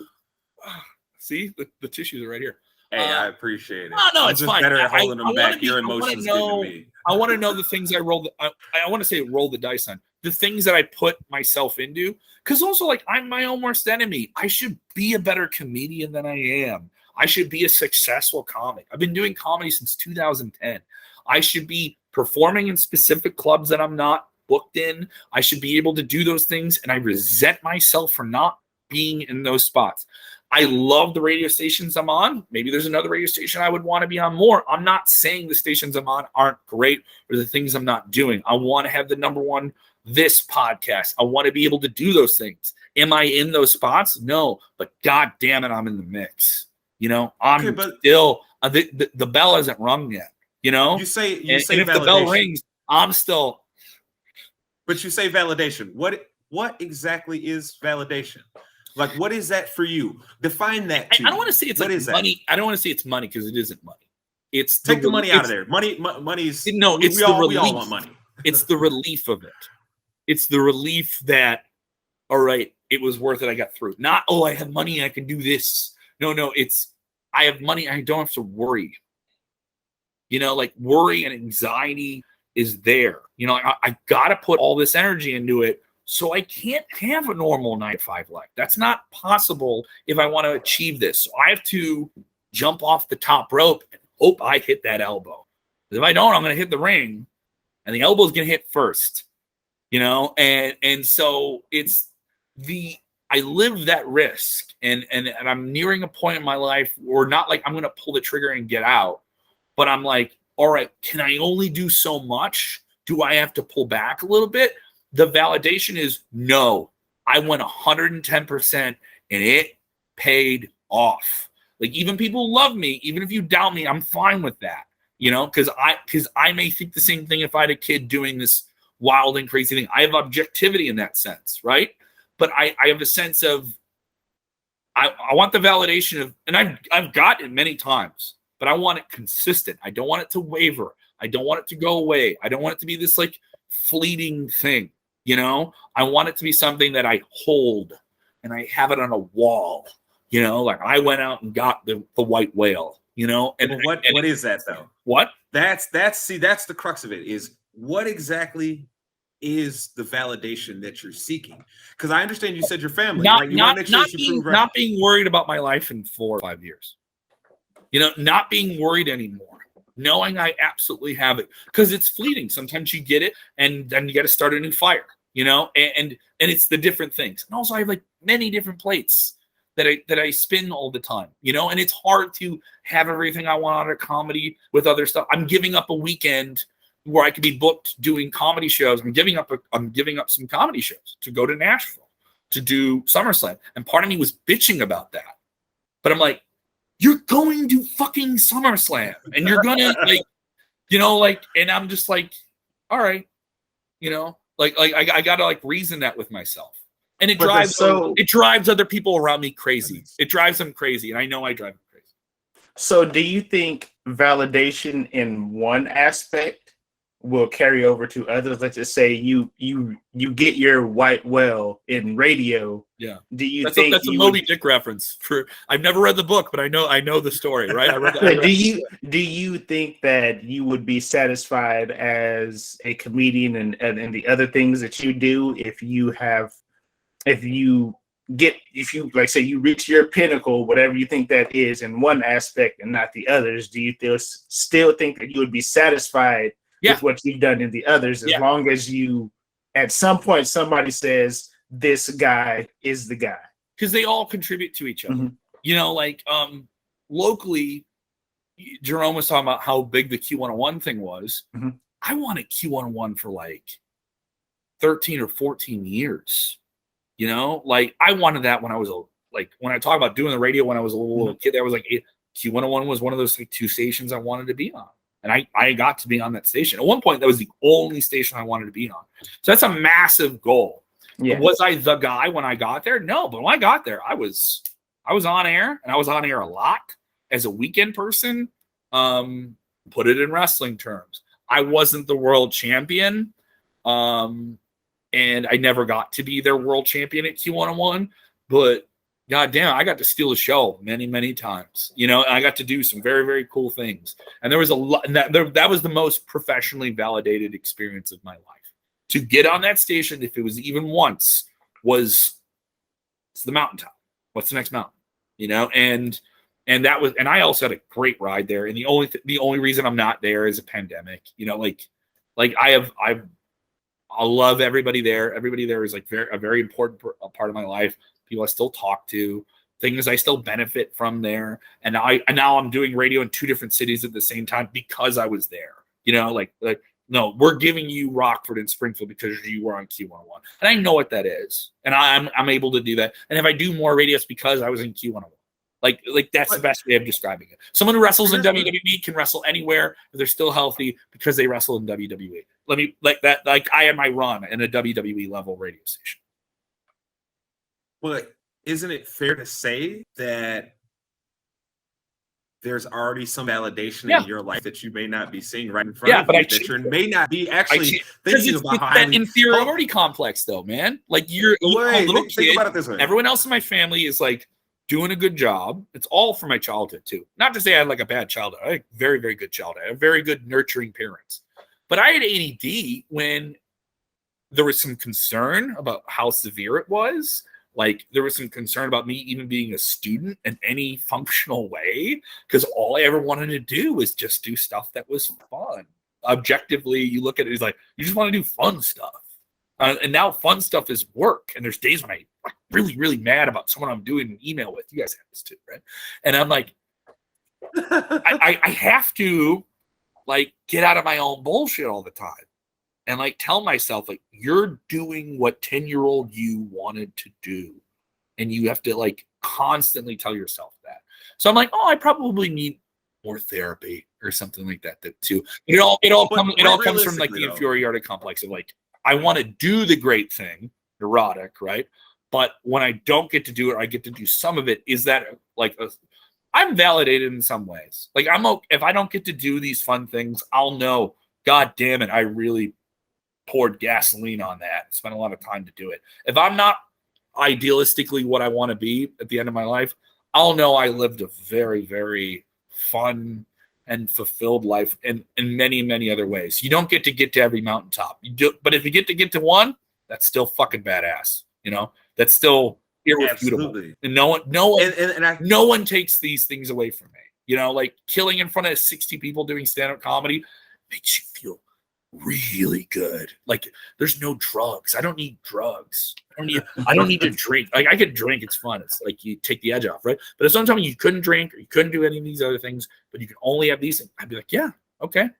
See, the tissues are right here. Hey, I appreciate it. No, it's fine. Better at holding them back. Your emotions to me. I want to know the things I roll. I want to say roll the dice on the things that I put myself into. Because also, like, I'm my own worst enemy. I should be a better comedian than I am. I should be a successful comic. I've been doing comedy since 2010. I should be performing in specific clubs that I'm not booked in. I should be able to do those things, and I resent myself for not being in those spots. I love the radio stations I'm on. Maybe there's another radio station I would want to be on more. I'm not saying the stations I'm on aren't great or the things I'm not doing. I want to have the number one, this podcast. I want to be able to do those things. Am I in those spots? No, but God damn it, I'm in the mix. You know, I'm still, the bell hasn't rung yet, you know? You say and if the bell rings, I'm still. But you say validation. What exactly is validation? Like, what is that for you? Define that to I don't want to say it's like money. I don't want to say it's money because it isn't money. It's take the money out of there. Money's no. It's we the all, relief. we all want money. It's the relief of it. It's the relief that, all right, it was worth it. I got through. Not, oh, I have money. I can do this. No. It's I have money. I don't have to worry. You know, like worry and anxiety is there. You know, I got to put all this energy into it. So I can't have a normal 9-to-5 life. That's not possible if I want to achieve this. So I have to jump off the top rope and hope I hit that elbow. If I don't, I'm going to hit the ring, and the elbow's going to hit first. You know, and so it's I live that risk, and I'm nearing a point in my life where not like I'm going to pull the trigger and get out, but I'm like, all right, can I only do so much? Do I have to pull back a little bit? The validation is no. I went 110% and it paid off. Like even people love me, even if you doubt me, I'm fine with that. You know, because I may think the same thing if I had a kid doing this wild and crazy thing. I have objectivity in that sense, right? But I have a sense of I want the validation of, and I've gotten it many times, but I want it consistent. I don't want it to waver. I don't want it to go away. I don't want it to be this like fleeting thing. You know, I want it to be something that I hold and I have it on a wall, you know, like I went out and got the white whale, you know, and what is that though? What? That's the crux of it is what exactly is the validation that you're seeking? Because I understand you said your family, not being worried about my life in 4 or 5 years, you know, not being worried anymore. Knowing I absolutely have it because it's fleeting. Sometimes you get it and then you got to start a new fire, you know, and it's the different things. And also I have like many different plates that I spin all the time, you know, and it's hard to have everything I want out of comedy with other stuff. I'm giving up a weekend where I could be booked doing comedy shows. I'm giving up some comedy shows to go to Nashville to do SummerSlam. And part of me was bitching about that. But I'm like, you're going to fucking SummerSlam and you're gonna like, you know, like, and I'm just like, all right, you know, like I gotta like reason that with myself, and it drives other people around me crazy. It drives them crazy, and I know I drive them crazy. So, do you think validation in one aspect will carry over to others? Let's just say you get your white whale in radio. Yeah. Do you That's think that's a Moby Dick reference? I've never read the book, but I know the story, right? I read do you think that you would be satisfied as a comedian and the other things that you do if you like say you reach your pinnacle, whatever you think that is in one aspect and not the others, do you still think that you would be satisfied with what you've done in the others, as long as you at some point somebody says this guy is the guy? Because they all contribute to each other. You know, like locally, Jerome was talking about how big the Q101 thing was. I wanted Q101 for like 13 or 14 years. You know, like I wanted that when I was when I talk about doing the radio when I was a little kid, that was like Q101 was one of those like 2 stations I wanted to be on. And I got to be on that station. At one point, that was the only station I wanted to be on. So that's a massive goal. Yeah. Was I the guy when I got there? No, but when I got there, I was on air, and I was on air a lot as a weekend person. Put it in wrestling terms. I wasn't the world champion. And I never got to be their world champion at Q101, but goddamn, I got to steal a show many, many times, you know, and I got to do some very, very cool things. And there was a lot, and that was the most professionally validated experience of my life. To get on that station, if it was even once, it's the mountaintop. What's the next mountain? You know, and that was, and I also had a great ride there. And the only reason I'm not there is a pandemic. You know, like I love everybody there. Everybody there is like a very important part of my life. People I still talk to, things I still benefit from there. And now I'm doing radio in 2 different cities at the same time because I was there. You know, like no, we're giving you Rockford and Springfield because you were on Q101, and I know what that is, and I'm able to do that. And if I do more radios because I was in Q101. Like that's the best way of describing it. Someone who wrestles in WWE can wrestle anywhere if they're still healthy because they wrestle in WWE. Let me like that. Like I had my run in a WWE level radio station. But isn't it fair to say that there's already some validation in your life that you may not be seeing right in front of you, that you may not be actually thinking about that inferiority complex, though, man. Like you're a little kid. Think about it this way. Everyone else in my family is like doing a good job. It's all from my childhood too. Not to say I had like a bad childhood. I had a very, very good childhood. I had very good nurturing parents. But I had ADD when there was some concern about how severe it was. Like there was some concern about me even being a student in any functional way, because all I ever wanted to do was just do stuff that was fun. Objectively, you look at it, it's like you just want to do fun stuff. And now fun stuff is work. And there's days when I'm really, really mad about someone I'm doing an email with. You guys have this too, right? And I'm like, I have to like get out of my own bullshit all the time. And like tell myself, like, you're doing what 10-year-old you wanted to do. And you have to like constantly tell yourself that. So I'm like, oh, I probably need more therapy or something like that too. It all comes from like the inferiority complex of like, I want to do the great thing, neurotic, right? But when I don't get to do it, or I get to do some of it, is that like I'm validated in some ways. Like if I don't get to do these fun things, I'll know, God damn it, I really poured gasoline on that, spent a lot of time to do it. If I'm not idealistically what I want to be at the end of my life, I'll know I lived a very, very fun and fulfilled life in many, many other ways. You don't get to every mountaintop. You do, but if you get to one, that's still fucking badass. You know, that's still irrefutable. Absolutely. And no one takes these things away from me. You know, like killing in front of 60 people doing stand-up comedy makes you feel really good. Like there's no drugs. I don't need drugs. I don't need to drink. Like I could drink, it's fun. It's like you take the edge off, right? But if sometimes you couldn't drink or you couldn't do any of these other things, but you can only have these things, I'd be like, yeah, okay.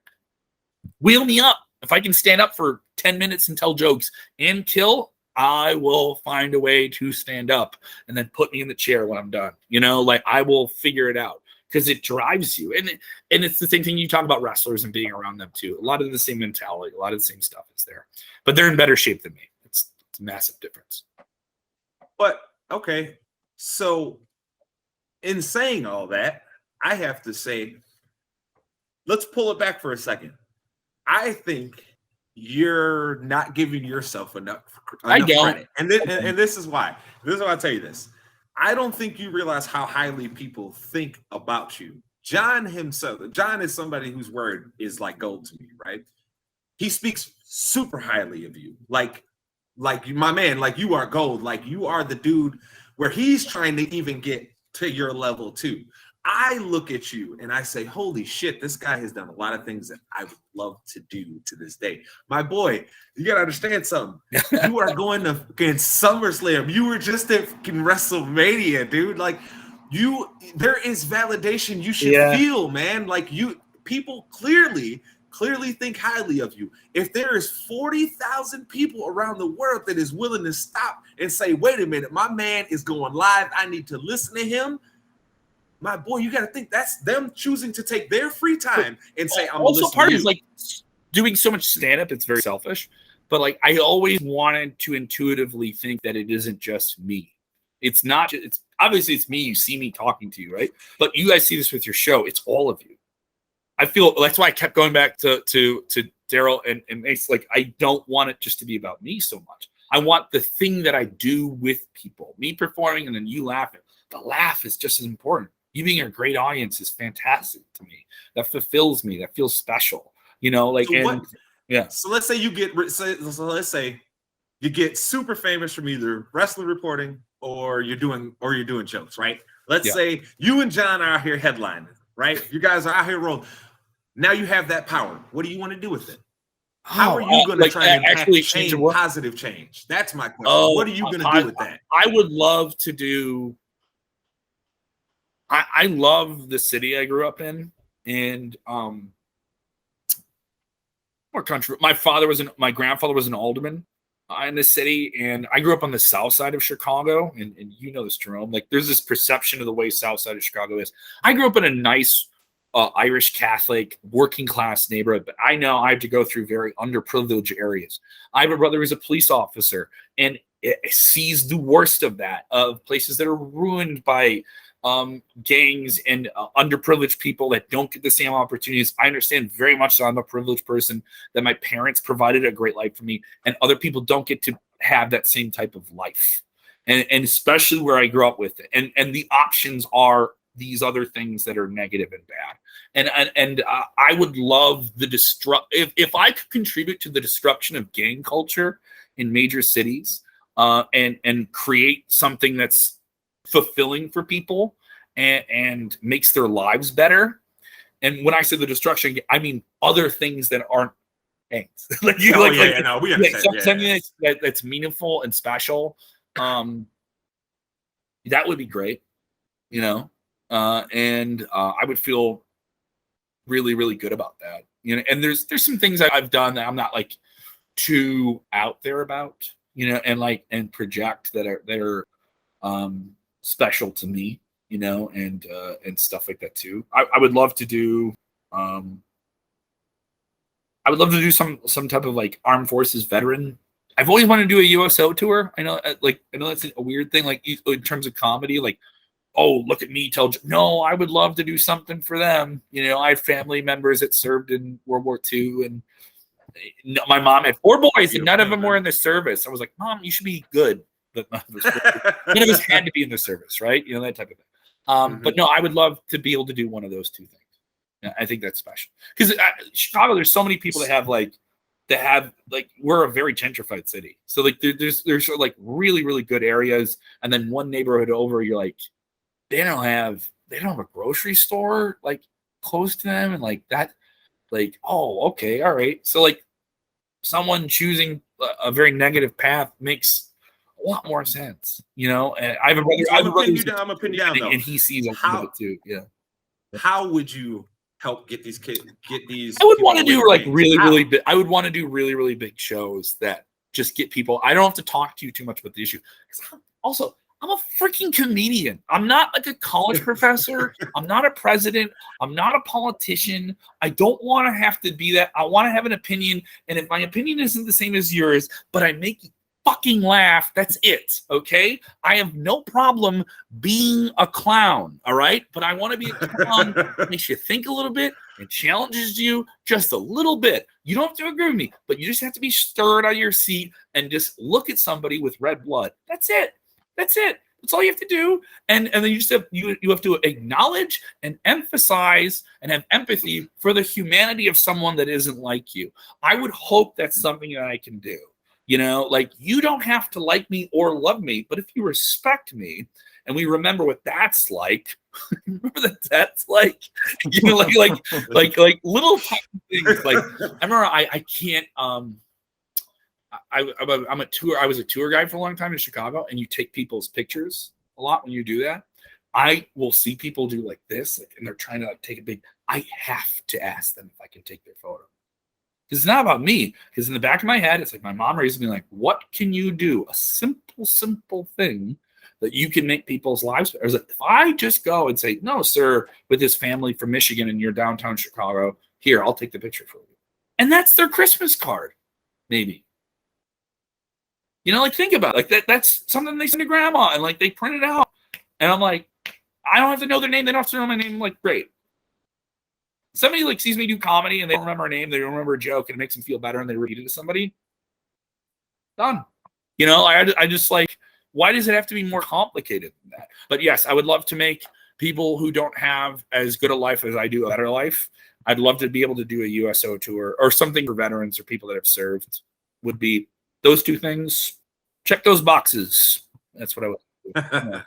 Wheel me up. If I can stand up for 10 minutes and tell jokes and kill, I will find a way to stand up and then put me in the chair when I'm done. You know, like I will figure it out. Because it drives you. And it's the same thing you talk about wrestlers and being around them too. A lot of the same mentality, a lot of the same stuff is there. But they're in better shape than me. It's a massive difference. But, okay. So, in saying all that, I have to say, let's pull it back for a second. I think you're not giving yourself enough I don't. credit. And this is why. This is why I tell you this. I don't think you realize how highly people think about you. John himself, John is somebody whose word is like gold to me, right? He speaks super highly of you. Like my man, like you are gold. Like you are the dude where he's trying to even get to your level too. I look at you and I say, holy shit, this guy has done a lot of things that I would love to do to this day. My boy, you got to understand something. You are going to fucking SummerSlam. You were just at fucking WrestleMania, dude. Like there is validation you should feel, man. Like people clearly think highly of you. If there is 40,000 people around the world that is willing to stop and say, wait a minute, my man is going live. I need to listen to him. My boy, you got to think that's them choosing to take their free time and say, I'm also part to is like doing so much stand-up. It's very selfish, but like I always wanted to intuitively think that it isn't just me. It's not. It's obviously it's me. You see me talking to you, right? But you guys see this with your show. It's all of you. I feel that's why I kept going back to Darrell and Mace. Like I don't want it just to be about me so much. I want the thing that I do with people, me performing and then you laughing. The laugh is just as important. You being a great audience is fantastic to me. That fulfills me. That feels special. You know, like yeah. So let's say you get let's say you get super famous from either wrestling reporting or you're doing jokes, right? Let's say you and John are out here headlining, right? You guys are out here rolling. Now you have that power. What do you want to do with it? How are you going to try and actually change positive change? That's my question. What are you going to do with that? I would love to do. I love the city I grew up in, and more country. My grandfather was an alderman in the city, and I grew up on the south side of Chicago, and you know this, Jerome. Like, there's this perception of the way south side of Chicago is. I grew up in a nice Irish Catholic working class neighborhood, but I know I have to go through very underprivileged areas. I have a brother who's a police officer, and it sees the worst of that, of places that are ruined by gangs and underprivileged people that don't get the same opportunities. I understand very much so. I'm a privileged person, that my parents provided a great life for me, and other people don't get to have that same type of life. And especially where I grew up with it. And the options are these other things that are negative and bad. And I would love the if I could contribute to the destruction of gang culture in major cities, and create something that's fulfilling for people and makes their lives better. And when I say the destruction, I mean other things that aren't gangs. We understand. Something that's meaningful and special. That would be great, you know. And I would feel really, really good about that, you know. And there's some things I've done that I'm not like too out there about, you know, and project that are special to me, you know, and stuff like that too. I would love to do some type of like armed forces veteran. I've always wanted to do a USO tour. I know that's a weird thing, like in terms of comedy, like, oh, look at me no, I would love to do something for them. You know, I have family members that served in World War II, and my mom had 4 boys and none of them were in the service. I was like, Mom, you should be good. But none of us had to be in the service, right? You know, that type of thing. But no, I would love to be able to do one of those two things. Yeah, I think that's special. Because Chicago, there's so many people that have we're a very gentrified city. So like there's like really, really good areas, and then one neighborhood over, you're like, they don't have a grocery store like close to them, and like that, like, oh, okay, all right. So like someone choosing a very negative path makes a lot more sense, you know. And I have a brother. I'm a pin down though, and he sees a lot of it too. Yeah. How would you help get these kids? I would want to do like really big. I would want to do really, really big shows that just get people. I don't have to talk to you too much about the issue. Also, I'm a freaking comedian. I'm not like a college professor. I'm not a president. I'm not a politician. I don't want to have to be that. I want to have an opinion. And if my opinion isn't the same as yours, but I make fucking laugh. That's it. Okay. I have no problem being a clown. All right. But I want to be a clown that makes you think a little bit and challenges you just a little bit. You don't have to agree with me, but you just have to be stirred out of your seat and just look at somebody with red blood. That's it. That's it. That's all you have to do. And then you just have you have to acknowledge and emphasize and have empathy for the humanity of someone that isn't like you. I would hope that's something that I can do. You know, like, you don't have to like me or love me, but if you respect me and we remember what that's like, remember that that's like, you know, like little tiny things. Like, I remember I can't, I'm a tour. I was a tour guide for a long time in Chicago, and you take people's pictures a lot when you do that. I will see people do like this, like, and they're trying to like take a big. I have to ask them if I can take their photo. It's not about me, because in the back of my head, it's like my mom raised me like, what can you do? A simple thing that you can make people's lives better. Like, if I just go and say, no, sir, with this family from Michigan and you're downtown Chicago, here, I'll take the picture for you. And that's their Christmas card, maybe. You know, like, think about it. Like, that's something they send to grandma, and like they print it out. And I'm like, I don't have to know their name. They don't have to know my name. I'm like, great. Somebody like sees me do comedy and they don't remember a name, they don't remember a joke, and it makes them feel better, and they repeat it to somebody. Done. You know, I just like, why does it have to be more complicated than that? But yes, I would love to make people who don't have as good a life as I do a better life. I'd love to be able to do a USO tour or something for veterans or people that have served. Would be those two things. Check those boxes. That's what I would do. Yeah.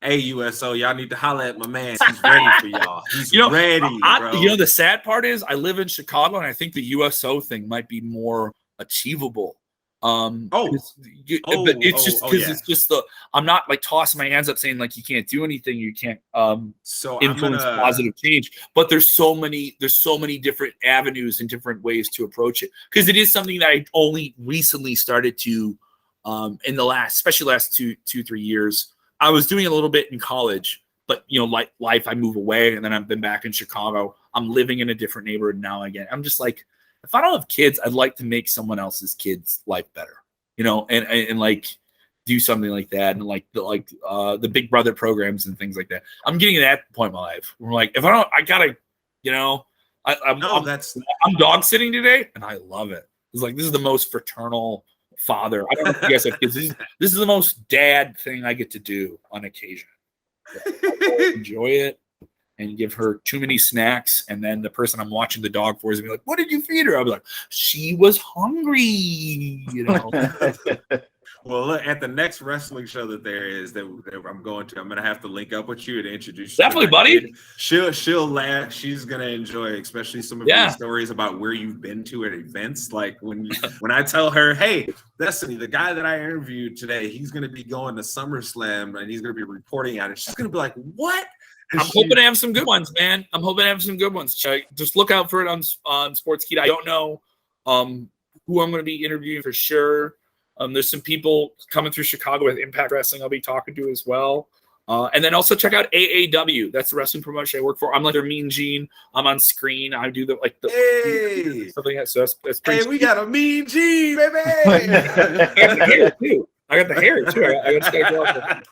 Hey, USO, y'all need to holler at my man. He's ready for y'all. He's ready, bro. You know, the sad part is I live in Chicago, and I think the USO thing might be more achievable. It's just because it's just I'm not like tossing my hands up saying like you can't do anything, you can't influence positive change. But there's so many different avenues and different ways to approach it, because it is something that I only recently started to in the last 2-3 years. I was doing a little bit in college, but you know, like life, I move away, and then I've been back in Chicago. I'm living in a different neighborhood now again. I'm just like, if I don't have kids, I'd like to make someone else's kids' life better, you know, and like do something like that, and like the Big Brother programs and things like that. I'm getting to that point in my life. We're like, if I don't, I gotta, you know, I'm dog sitting today, and I love it. It's like, this is the most fraternal father. I don't know if you guys have kids. This is the most dad thing I get to do on occasion. I enjoy it and give her too many snacks, and then the person I'm watching the dog for is gonna be like, "What did you feed her?" I'll be like, "She was hungry," you know. Well, look, at the next wrestling show that there is that I'm going to, I'm gonna have to link up with you to introduce you. Definitely, buddy. She'll laugh. She's gonna enjoy, especially some of your stories about where you've been to at events. Like when I tell her, "Hey, Destiny, the guy that I interviewed today, he's gonna be going to SummerSlam and he's gonna be reporting on it." She's gonna be like, "What?" I'm hoping to have some good ones, man. I'm hoping to have some good ones. Just look out for it on Sportskeeda. I don't know who I'm going to be interviewing for sure. There's some people coming through Chicago with Impact Wrestling I'll be talking to as well. And then also check out AAW. That's the wrestling promotion I work for. I'm like their Mean Gene. I'm on screen. I do the something like that. So that's pretty. Hey, we got a Mean Gene, baby. I got the hair too. I just gotta go out there.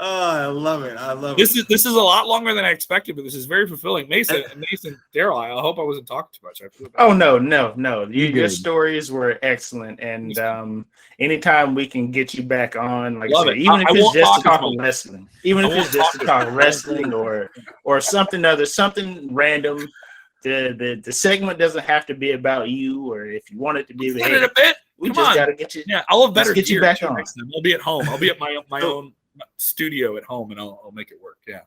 Oh, I love it. This is a lot longer than I expected, but this is very fulfilling. Mason, Darrell, I hope I wasn't talking too much. No. Your stories were excellent, and anytime we can get you back on, like I said, even if it's just to talk wrestling, or something other, something random. The segment doesn't have to be about you, or if you want it to be about a bit. We just got to get you. Yeah, I'll have better get you back on. I'll be at home. I'll be at my own studio at home, and I'll make it work. Yeah.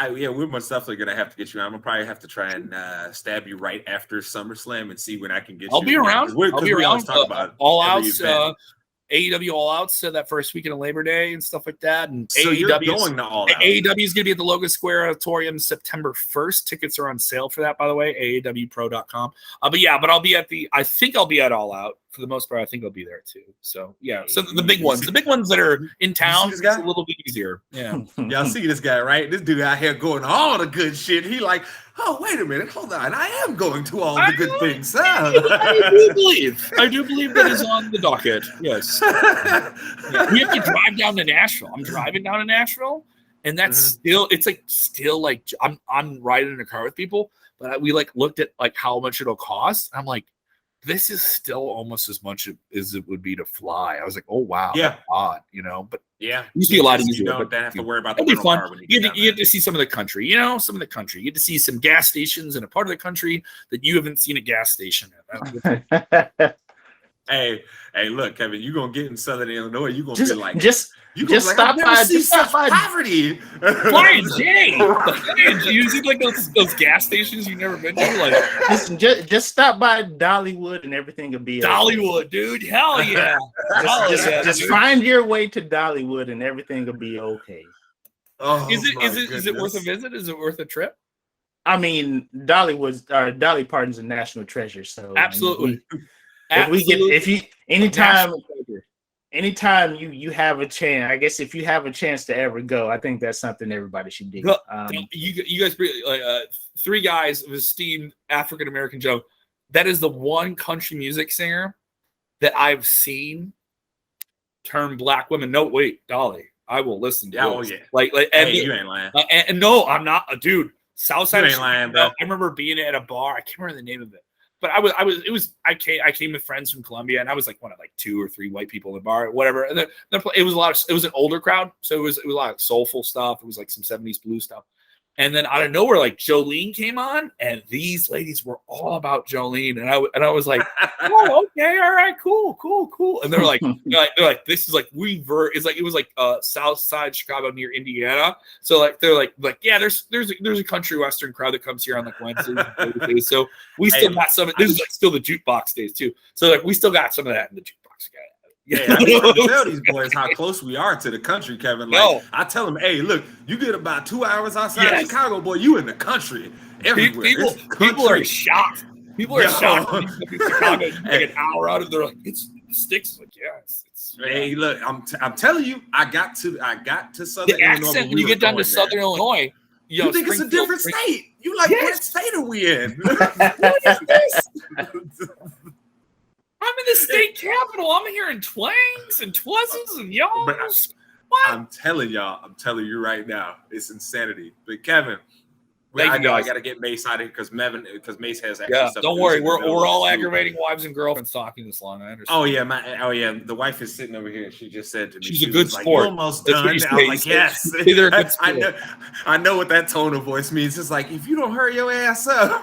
We're most definitely gonna have to get you on. I'm gonna probably have to try and stab you right after SummerSlam and see when I can get you. I'll be around. I'll be around. Talk about All Outs, AEW All Outs that first weekend of Labor Day and stuff like that. And so you're going to All Out. AEW is going to be at the Logan Square Auditorium September 1st. Tickets are on sale for that, by the way. AEWPro.com. But I'll be I think I'll be at All Out for the most part. I think I'll be there too. So yeah. So the big ones that are in town, it's a little bit easier. Yeah. Y'all see this guy, right? This dude out here going all the good shit. He like, oh, wait a minute, hold on. I am going to all the good things. Huh? I do believe that is on the docket. Yes. Yeah. We have to drive down to Nashville. I'm driving down to Nashville, and that's still I'm riding in a car with people, but we like looked at like how much it'll cost. I'm like, this is still almost as much as it would be to fly. I was like, oh wow, yeah, odd, you know, but yeah, you see a lot of these. You don't have to worry about the rental car fun. when you get to see some of the country, you know, some of the country. You get to see some gas stations in a part of the country that you haven't seen a gas station in. Hey, look, Kevin, you're gonna get in Southern Illinois, you're gonna be like, just stop by poverty. Flying J. You see like those gas stations you've never been to? Like just stop by Dollywood and everything will be Dollywood, dude. Hell yeah. Just find your way to Dollywood and everything will be okay. Oh, is it worth a visit? Is it worth a trip? I mean, Dolly Parton's a national treasure, so absolutely. Anytime you have a chance, I guess if you have a chance to ever go, I think that's something everybody should do. You guys, three guys of esteemed African American Joe. That is the one country music singer that I've seen turn black women. No, wait, Dolly, I will listen to. Oh yeah, you ain't lying. And no, I'm not, dude. Southside. You ain't lying, bro. I remember being at a bar. I can't remember the name of it. But I came with friends from Columbia, and I was like one of like 2 or 3 white people in the bar, whatever. And it was an older crowd, so it was a lot of soulful stuff. It was like some 70s blues stuff. And then out of nowhere, like Jolene came on, and these ladies were all about Jolene, and I was like, oh, okay, all right, cool. And they're like, this is like it was like South Side Chicago near Indiana. So like they're like yeah, there's a country western crowd that comes here on like Wednesdays. So we still got some. This is like still the jukebox days too. So like we still got some of that in the jukebox, guy. Yeah, I need to tell these boys how close we are to the country, Kevin. Like, I tell them, hey, look, you get about 2 hours outside of Chicago, boy, you in the country everywhere. People are shocked. People are shocked. Chicago, like an hour out of there, like it's sticks. Like it's hey, look, I'm telling you, I got to Southern the Illinois. Accent when you get down to Southern Illinois, you think it's a different state. You like, what state are we in? What is this? I'm in the state capital. I'm hearing twangs and twazzles and yawns. I'm telling you right now, it's insanity. But Kevin, I know I got to get Mace out of here because Mace has actually stuff. Don't worry, we're all aggravating wives and girlgirlfriends talking this long. I understand. Oh yeah, the wife is sitting over here. She just said to me, she's a good sport. Like, almost done. I'm like, yes. I know what that tone of voice means. It's like if you don't hurry your ass up.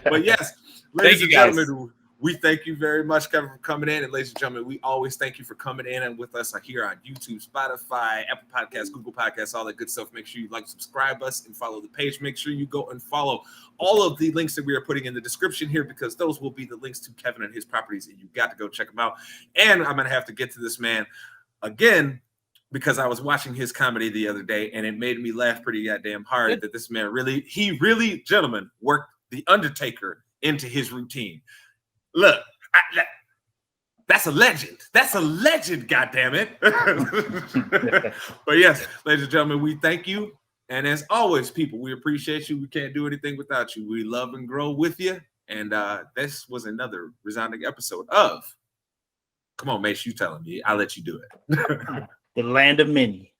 But yes, ladies and gentlemen. We thank you very much, Kevin, for coming in. And ladies and gentlemen, we always thank you for coming in and with us here on YouTube, Spotify, Apple Podcasts, Google Podcasts, all that good stuff. Make sure you like, subscribe us, and follow the page. Make sure you go and follow all of the links that we are putting in the description here because those will be the links to Kevin and his properties. And you got to go check them out. And I'm going to have to get to this man again because I was watching his comedy the other day, and it made me laugh pretty goddamn hard that this man really, gentlemen, worked The Undertaker into his routine. Look, that's a legend. That's a legend, goddammit. But yes, ladies and gentlemen, we thank you. And as always, people, we appreciate you. We can't do anything without you. We love and grow with you. And this was another resounding episode of, come on, Mace, you telling me. I'll let you do it. The land of many.